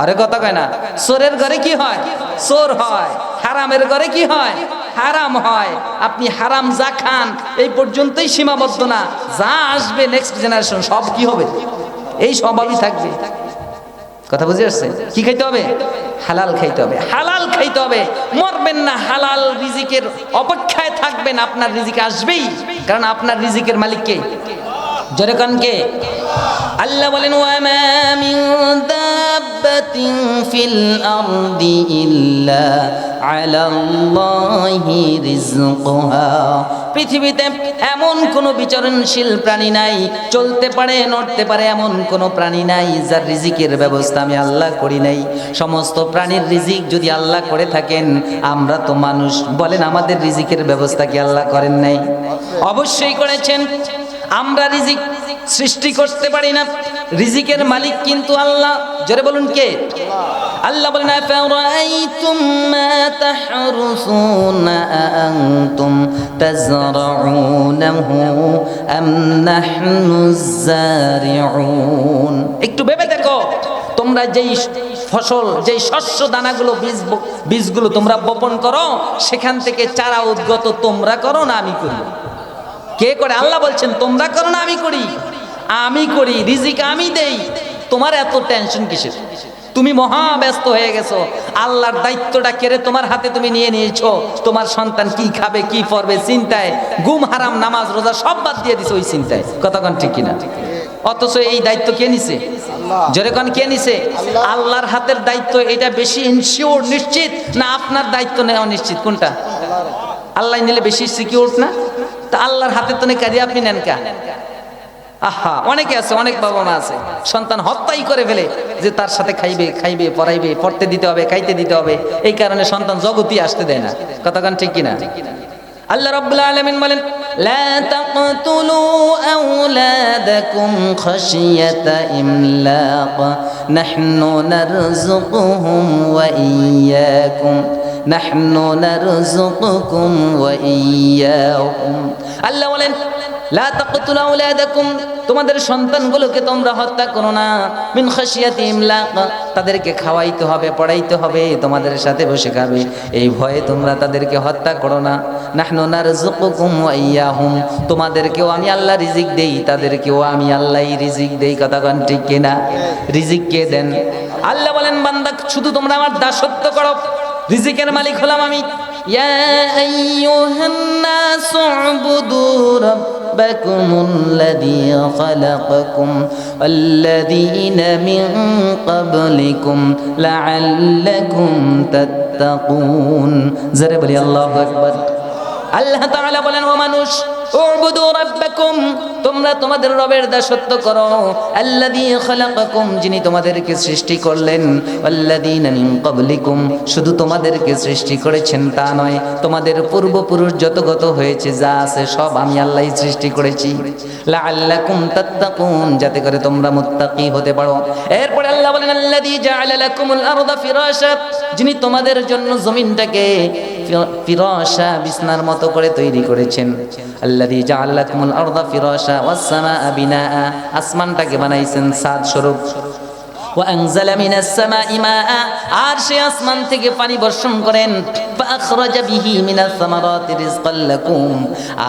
[SPEAKER 1] আরে কথা কয় না, চোরের ঘরে কি হয়? চোর হয়। হারামের ঘরে কি হয়? হারাম হয়। আপনি হারাম যা খান এই পর্যন্তই সীমাবদ্ধ না, যা আসবে নেক্সট জেনারেশন সব কি হবে? এই স্বভাবই থাকবে। কথা বুঝে আসছে? কি খাইতে হবে? হালাল খাইতে হবে, হালাল খাইতে হবে। মরবেন না, হালাল রিজিকের অপেক্ষায় থাকবেন। আপনার রিজিক আসবেই, কারণ আপনার রিজিকের মালিক কে? জোরে কান কে? আল্লাহ বলেন ওয়া মা মিন দাব দাব্বাতিন ফিল আরদি ইল্লা আলাল্লাহি রিজকুহা। পৃথিবীতে এমন কোনো বিচরণশীল প্রাণী নাই, চলতে পারে নড়তে পারে এমন কোনো প্রাণী নাই যার রিজিকের ব্যবস্থা আমি আল্লাহ করি নাই। সমস্ত প্রাণীর রিজিক যদি আল্লাহ করে থাকেন, আমরা তো মানুষ, বলেন আমাদের রিজিকের ব্যবস্থা কি আল্লাহ করেন নাই? অবশ্যই করেছেন। আমরা রিজিক সৃষ্টি করতে পারি না, রিজিকের মালিক কিন্তু আল্লাহ। জোরে বলুন কে? আল্লাহ বলেন আফারাআইতুম মা তাহরুসুনা আনতুম তাজরাউনাহু আম নাহনুজ জারিউন। একটু ভেবে দেখো, তোমরা যেই ফসল, যেই শস্য দানাগুলো বীজগুলো তোমরা বপন করো, সেখান থেকে চারা উদ্গত তোমরা করো না আমি করি? কে করে? আল্লাহ বলছেন তোমরা করো না আমি করি? আমি করি, রিজিক আমি দেই। তোমার এত টেনশন কিসের? তুমি মহা ব্যস্ত হয়ে গেছো, আল্লাহর দায়িত্বটা কেড়ে তোমার হাতে তুমি নিয়ে নিয়েছো। তোমার সন্তান কি খাবে, কি পড়বে চিন্তায়, গুম হারাম নামাজ রোজা সব বাদ দিয়ে দিছো ওই চিন্তায়। কতক্ষণ ঠিক কিনা? অথচ এই দায়িত্ব কে নিছে? জোরে কোন কে নিছে? আল্লাহর হাতের দায়িত্ব। এটা বেশি ইনশিওর, নিশ্চিত না আপনার দায়িত্ব নেওয়া নিশ্চিত? কোনটা? আল্লাহ নিলে বেশি সিকিউর না? তা আল্লাহর হাতে তো কাজে আপনি নেন কা? আহা, অনেকে আছে, অনেক বাবা মা আছে সন্তান হত্যাই করে ফেলে যে তার সাথে খাইবে পড়াইবে, পড়তে দিতে হবে, খাইতে দিতে হবে, এই কারণে সন্তান জগতই আসতে দেয় না। কতক্ষণ ঠিক কিনা? আল্লাহ রাব্বুল আলামিন বলেন লা তাকতুলু আওলাদাকুম খাশিয়াতা ইমলাক নাহনু নারযুকুহুম ওয়া ইয়্যাকুম নাহনু নারযুকুকুম ওয়া ইয়্যাহুম। আল্লাহ বলেন লা তাকতুলু আওলাদাকুম, তোমাদের সন্তানগুলোকে তোমরা হত্যা করো না। মিন খাশিয়াতি ইমলাক, তাদেরকে খাওয়াইতে হবে, পড়াইতে হবে, তোমাদের সাথে বসে খাবে, এই ভয়ে তোমরা তাদেরকে হত্যা করো না। নাহনু নারযুকুকুম ওয়া ইয়্যাহুম, তোমাদেরকেও আমি আল্লাহ রিজিক দেই, তাদেরকেও আমি আল্লাহই রিজিক দেই। কথাগণ ঠিক কিনা? রিজিক কে দেন? আল্লাহ বলেন বান্দা শুধু তোমরা আমার দাসত্ব করো, রিজিকের মালিক হলাম আমি। ইয়া আইয়ুহান নাসু উবুদু রাব্বাকুমুল্লাযী খালাকাকুম ওয়াল্লাযীনা মিন ক্বাবলিকুম লাআল্লাকুম তাত্তাকুন। জোরে বলি আল্লাহু আকবার। আল্লাহ তাআলা বলেন ও মানুষ, উবুদু রাব্বাকুম, তোমরা তোমাদের রবের দাসত্ব করো। আল্লাযী খালাকাকুম, যিনি তোমাদেরকে সৃষ্টি করলেন। ওয়াল্লাযীনা মিন ক্বাবলিকুম, শুধু তোমাদেরকে সৃষ্টি করেছেন তা নয়, তোমাদের পূর্বপুরুষ যত হয়েছে যা আছে সব আমি আল্লাহই সৃষ্টি করেছি। লাআল্লাকুম তাত্তাকুন, যাতে করে তোমরা মুত্তাকি হতে পারো। এরপরে আল্লাহ বলেন আল্লাযী জাআলা লাকুমুল আরদা ফিরাশা, যিনি তোমাদের জন্য জমিনটাকে ফিরাশা, বিছনার মতো করে তৈরি করেছেন। আল্লাযী জাআলা লাকুমুল আরদা ফিরাশা ওয়াস সামাআ বিনাআ, আসমানটাকে বানাইছেন ছাদ স্বরূপ। ওয়া আনজালা মিনাস সামাই মাআ, আর সে আসমান থেকে পানি বর্ষণ করেন। ফাআখরাজা বিহি মিনাস সামারাতি রিজকাল লাকুম,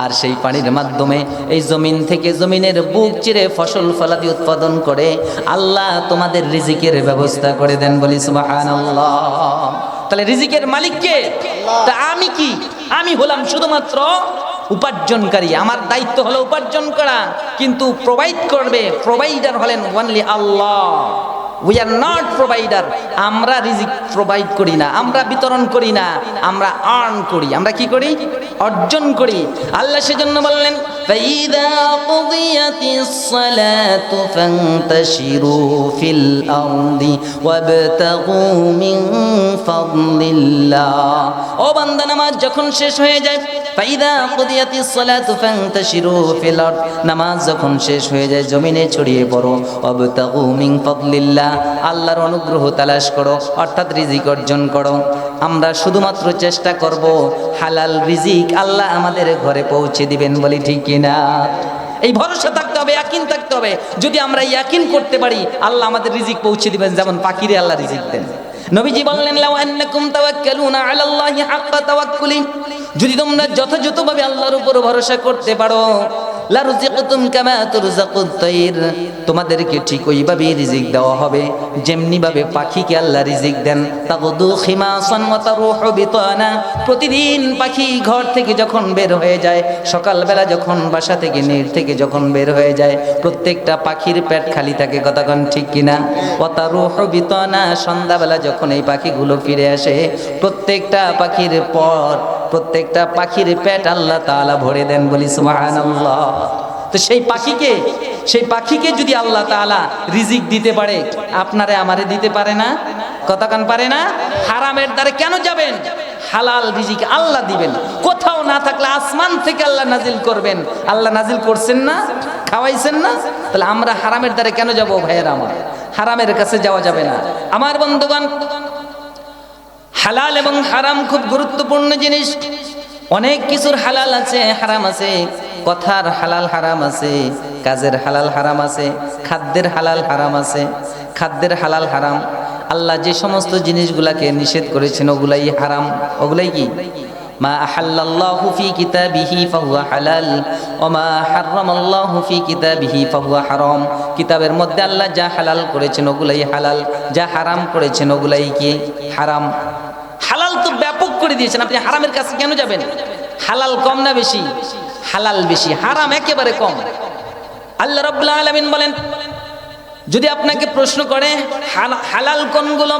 [SPEAKER 1] আর সেই পানির মাধ্যমে এই জমিন থেকে, জমিনের বুক চিরে ফসল ফলাদি উৎপাদন করে আল্লাহ তোমাদের রিজিকের ব্যবস্থা করে দেন। বলি সুবহানাল্লাহ। তাহলে রিজিকের মালিক কে? তা আমি কি? আমি হলাম শুধুমাত্র উপার্জনকারী। আমার দায়িত্ব হলো উপার্জন করা, কিন্তু প্রোভাইড করবে, প্রোভাইডার হলেন only Allah. We are not provider. আমরা রিজিক প্রোভাইড করি না, আমরা বিতরণ করি না, আমরা আর্ন করি। আমরা কি করি? অর্জন করি। আল্লাহ সেজন্য বললেন ফাইদা কুদিয়াতিস সালাতু ফান্তাশিরু ফিল আরদি ওয়াবতাগু মিন ফাদলিল্লাহ। ও বান্দা, নামাজ যখন শেষ হয়ে যায়, ফাইদা কুদিয়াতিস সালাতু ফান্তাশিরু ফিল আরদ, নামাজ যখন শেষ হয়ে যায় জমিনে ছড়িয়ে পড়ো। ওয়াবতাগু মিন ফাদলিল্লাহ, আল্লাহর অনুগ্রহ তালাশ করো, অর্থাৎ রিজিক অর্জন করো। আমরা শুধুমাত্র চেষ্টা করব হালাল রিজিক আল্লাহ আমাদের ঘরে পৌঁছে দিবেন। বলি ঠিক কিনা? এই ভরসা থাকতে হবে, ইয়াকিন থাকতে হবে। যদি আমরা ইয়াকিন করতে পারি আল্লাহ আমাদের রিজিক পৌঁছে দিবেন, যেমন পাখিরে আল্লাহ রিজিক দেন। নবীজি বললেন লাউ আন্নাকুম তাওয়াক্কালুনা আলাল্লাহি হাক্কা তাওয়াক্কুলি, যদি তোমরা যথাযথভাবে আল্লাহর উপর ভরসা করতে পারো, লারুযিকতুম কামা তুরযাকুত তাইর, তোমাদেরকে ঠিক ওইভাবে রিজিক দেওয়া হবে যেমনি ভাবে পাখিকে আল্লাহ রিজিক দেন। তাগদু খিমাসান ওয়া তারুহু বিতানা, প্রতিদিন পাখি ঘর থেকে যখন বের হয়ে যায়, সকালবেলা যখন বাসা থেকে নির থেকে যখন বের হয়ে যায়, প্রত্যেকটা পাখির পেট খালি থাকে, কথা কোন ঠিক কিনা? ওয়া তারুহু বিতানা, সন্ধ্যাবেলা যখন এই পাখিগুলো ফিরে আসে, প্রত্যেকটা পাখির পর প্রত্যেকটা পাখির পেট আল্লাহ তাআলা ভরে দেন, বলি সুবহানাল্লাহ। তো সেই পাখিকে যদি আল্লাহ তাআলা রিজিক দিতে পারে, আপনারে আমারে দিতে পারে না? কথা কান পারে না? হারামের দ্বারে কেন যাবেন? হালাল রিজিক আল্লাহ দিবেন, কোথাও না থাকলে আসমান থেকে আল্লাহ নাজিল করবেন। আল্লাহ নাজিল করছেন না, খাওয়াইছেন না, তাহলে আমরা হারামের দ্বারে কেন যাব? ভাইয়েরা আমার, হারামের কাছে যাওয়া যাবে না। আমার বন্ধুগণ, হালাল এবং হারাম খুব গুরুত্বপূর্ণ জিনিস। অনেক কিছুর হালাল আছে, হারাম আছে, কথার হালাল হারাম আছে, কাজের হালাল হারাম আছে, খাদ্যের হালাল হারাম আছে। খাদ্যের হালাল হারাম, আল্লাহ যে সমস্ত জিনিসগুলাকে নিষেধ করেছেন ওগুলাই হারাম। ওগুলাই কি? মা আহাল্লাল্লাহু ফি কিতাবিহি ফাহুয়া হালাল ওয়া মা হারামাল্লাহু ফি কিতাবিহি ফাহুয়া হারাম। কিতাবের মধ্যে আল্লাহ যা হালাল করেছেন ওগুলাই হালাল, যা হারাম করেছেন ওগুলাই কি? হারাম। হালাল তো ব্যাপক করে দিয়েছেন, আপনি হারামের কাছে কেন যাবেন? হালাল কম না বেশি? হালাল বেশি, হারাম একেবারে কম। আল্লাহ রাব্বুল আলামিন বলেন, যদি আপনাকে প্রশ্ন করে হালাল কোনগুলো,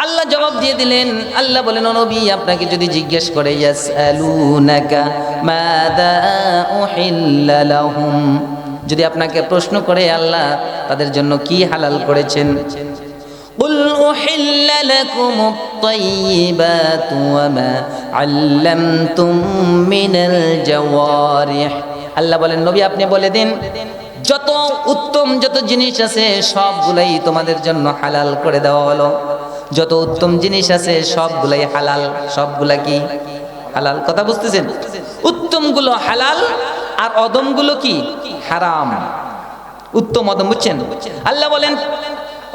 [SPEAKER 1] আল্লাহ জবাব দিয়ে দিলেন। আল্লাহ বলেন, ও নবী, আপনাকে যদি জিজ্ঞেস করে ইয়াসআলুনাকা মাযা উহিল্লা লাহুম, যদি আপনাকে প্রশ্ন করে আল্লাহ তাদের জন্য কি হালাল করেছেন, কুল উহিল্লা লাকুমুত তাইয়্যিবাতু ওয়া মা আল্লামতুম মিনাল জাওয়ারিহ। আল্লাহ বলেন, নবী আপনি বলে দিন, যত উত্তম যত জিনিস আছে সবগুলাই তোমাদের জন্য হালাল করে দেওয়া হলো। যত উত্তম জিনিস আছে সবগুলাই হালাল। সবগুলা কি? হালাল। কথা বুঝতেছেন? উত্তমগুলো হালাল আর অদমগুলো কি? হারাম। উত্তম অদম বুঝছেন? আল্লাহ বলেন,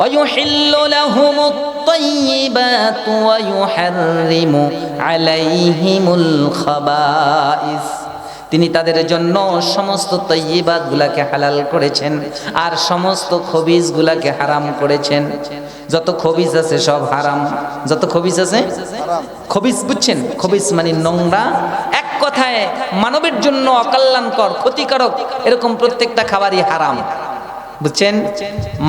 [SPEAKER 1] وَيُحِلُّ لَهُمُ الطَّيِّبَاتُ وَيُحَرِّمُ عَلَيْهِمُ الْخَبَائِثَ। তিনি তাদের জন্য সমস্ত তয়্যিবাত গুলাকে হালাল করেছেন আর সমস্ত খবিজ গুলাকে হারাম করেছেন। যত খবিজ আছে সব হারাম। যত খবিজ আছে খবিজ বুঝছেন? খবিজ মানে নোংরা, এক কথায় মানবের জন্য অকল্যাণকর, ক্ষতিকারক, এরকম প্রত্যেকটা খাবারই হারাম। বুঝছেন?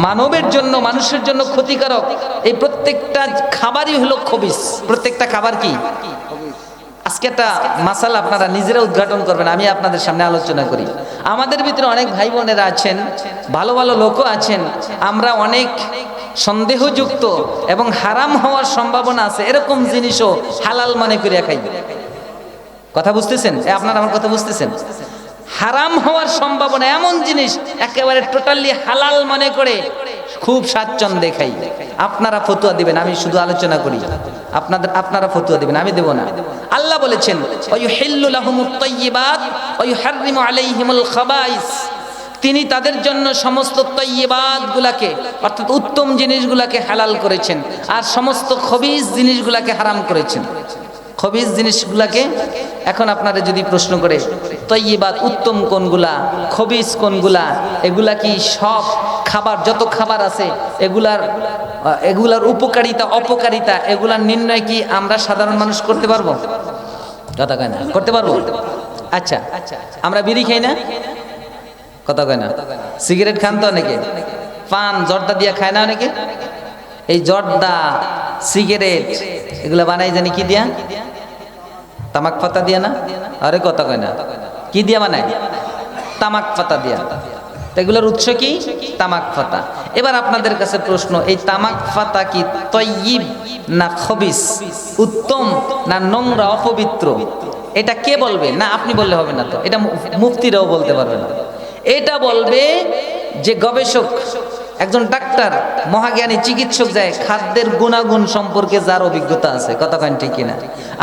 [SPEAKER 1] মানবের জন্য, মানুষের জন্য ক্ষতিকারক এই প্রত্যেকটা খাবারই হলো খবিজ। প্রত্যেকটা খাবার কি? আজকে একটা মাসালা আপনারা নিজেরা উদ্ঘাটন করবেন, আমি আপনাদের সামনে আলোচনা করি। আমাদের ভিতরে অনেক ভাই বোনেরা আছেন, ভালো ভালো লোকও আছেন, আমরা অনেক সন্দেহযুক্ত এবং হারাম হওয়ার সম্ভাবনা আছে এরকম জিনিসও হালাল মনে করে খাই। কথা বুঝতেছেন? আপনারা আমার কথা বুঝতেছেন? হারাম হওয়ার সম্ভাবনা এমন জিনিস একেবারে টোটালি হালাল মনে করে খুব স্বাচ্ছন্দ্যে খাই। আপনারা ফতুয়া দিবেন, আমি শুধু আলোচনা করি। আপনারা ফতুয়া দিবেন, আমি দেব না। আল্লাহ বলেছেন, ওয়ায়ুহিল্লু লাহুমুত তাইয়্যিবাত ওয়া ইউহাররিমু আলাইহিমুল খাবাইস। তিনি তাদের জন্য সমস্ত তাইয়্যিবাত গুলাকে, অর্থাৎ উত্তম জিনিসগুলাকে হালাল করেছেন আর সমস্ত খবিজ জিনিসগুলাকে হারাম করেছেন। খবিজ জিনিসগুলাকে, এখন আপনারা যদি প্রশ্ন করে তাইয়্যিবাত উত্তম কোনগুলা, খবিজ কোনগুলা, এগুলা কি সব খাবার, যত খাবার আছে এগুলার উপকারিতা অপকারিতা এগুলার নির্ণয় কি আমরা সাধারণ মানুষ করতে পারবো? কথা কয় না? করতে পারবো? আচ্ছা, আমরা বিড়ি খাই না? কথা কয় না? সিগারেট খান তো অনেকে, পান জর্দা দিয়া খায় না অনেকে? এই জর্দা, সিগারেট এগুলা বানাই জানি কি দিয়া? তামাক পাতা দিয়া না? আরে কথা কয় না, কি দিয়া বানায়? তামাক পাতা দিয়া। এগুলোর উৎস কি? তামাক পাতা। এবার আপনাদের কাছে প্রশ্ন, এই তামাক পাতা কি তয়্যিব না খবিস, উত্তম না নোংরা অপবিত্র? এটা কে বলবে? না আপনি বললে হবে না, তো এটা মুফতিরাও বলতে পারবে না। এটা বলবে যে গবেষক, একজন ডাক্তার, মহাজ্ঞানী চিকিৎসক যায়, খাদ্যের গুণাগুণ সম্পর্কে যার অভিজ্ঞতা আছে। কথা কন ঠিক কিনা?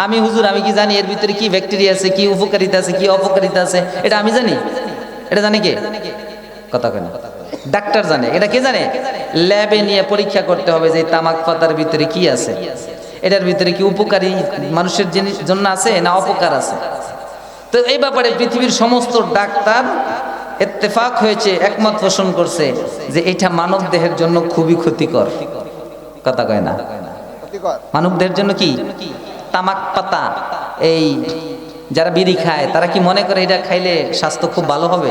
[SPEAKER 1] আমি হুজুর আমি কি জানি এর ভিতরে কি ব্যাকটেরিয়া আছে, কি উপকারিতা আছে, কি অপকারিতা আছে? এটা আমি জানি? এটা জানে কে? কথা কয় না। ডাক্তার জানে। এটা কে জানে? ল্যাবে নিয়ে পরীক্ষা করতে হবে যে তামাক পাতার ভিতরে কি আছে, এটার ভিতরে কি উপকারী মানুষের জন্য আছে না অপকার আছে। তো এই ব্যাপারে পৃথিবীর সমস্ত ডাক্তার ইত্তেফাক হয়েছে, একমত পোষণ করছে যে এটা মানব দেহের জন্য খুবই ক্ষতিকর। কথা কয় না? মানব দেহের জন্য কি? তামাক পাতা, এই যারা বিড়ি খায় তারা কি মনে করে এটা খাইলে স্বাস্থ্য খুব ভালো হবে,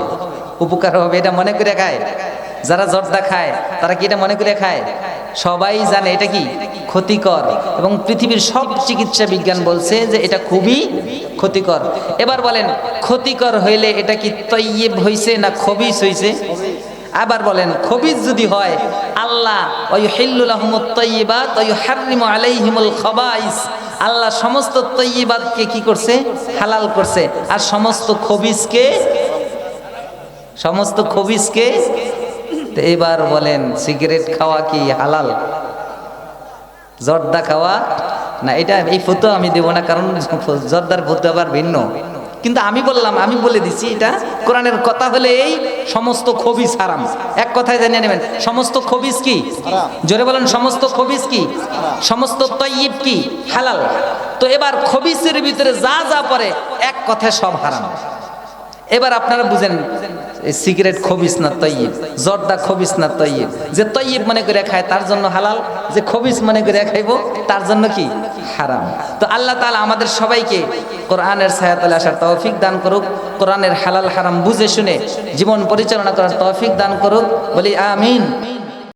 [SPEAKER 1] উপকার হবে, এটা মনে করে খায়? যারা জর্দা খায় তারা কি এটা মনে করে খায়? সবাই জানে এটা কি ক্ষতিকর, এবং পৃথিবীর সব চিকিৎসা বিজ্ঞান বলছে যে এটা খুবই ক্ষতিকর। এবার বলেন, ক্ষতিকর হইলে এটা কি তয়্যিব হইছে না খবিস হইছে? আবার বলেন, খবিস যদি হয়, আল্লাহ ওয়ায়ুহিল্লু লাহুমুত তাইয়্যিবাত ওয়া ইউহাররিমু আলাইহিমুল খাবাইস, আল্লাহ সমস্ত তয়্যিবাতকে কি করছে? হালাল করছে। আর সমস্ত খবিসকে তো এবার বলেন, সিগারেট খাওয়া কি হালাল? জর্দা খাওয়া না? এটা এই ফতোয়া আমি দেব না, কারণ জর্দার ফতোয়া আবার ভিন্ন। কিন্তু আমি বললাম, আমি বলে দিচ্ছি, এটা কোরআনের কথা হলে এই সমস্ত খবিস হারাম। এক কথায় জানিয়ে নেবেন, সমস্ত খবিস কি? জোরে বলেন, সমস্ত খবিস কি? সমস্ত তয়্যিব কি? হালাল। তো এবার খবিসের ভিতরে যা যা পড়ে এক কথায় সব হারাম। এবার আপনারা বুঝেন, সিগারেট খবিস না তয়্যিব, জর্দা খবিস না তয়্যিব? যে তয়্যিব মনে করে খায় তার জন্য হালাল, যে খবিস মনে করে খাইব তার জন্য কি? হারাম। তো আল্লাহ তাআলা আমাদের সবাইকে কোরআনের ছায়াতলে আসার তৌফিক দান করুক, কোরআনের হালাল হারাম বুঝে শুনে জীবন পরিচালনা করার তৌফিক দান করুক, বলি আমিন।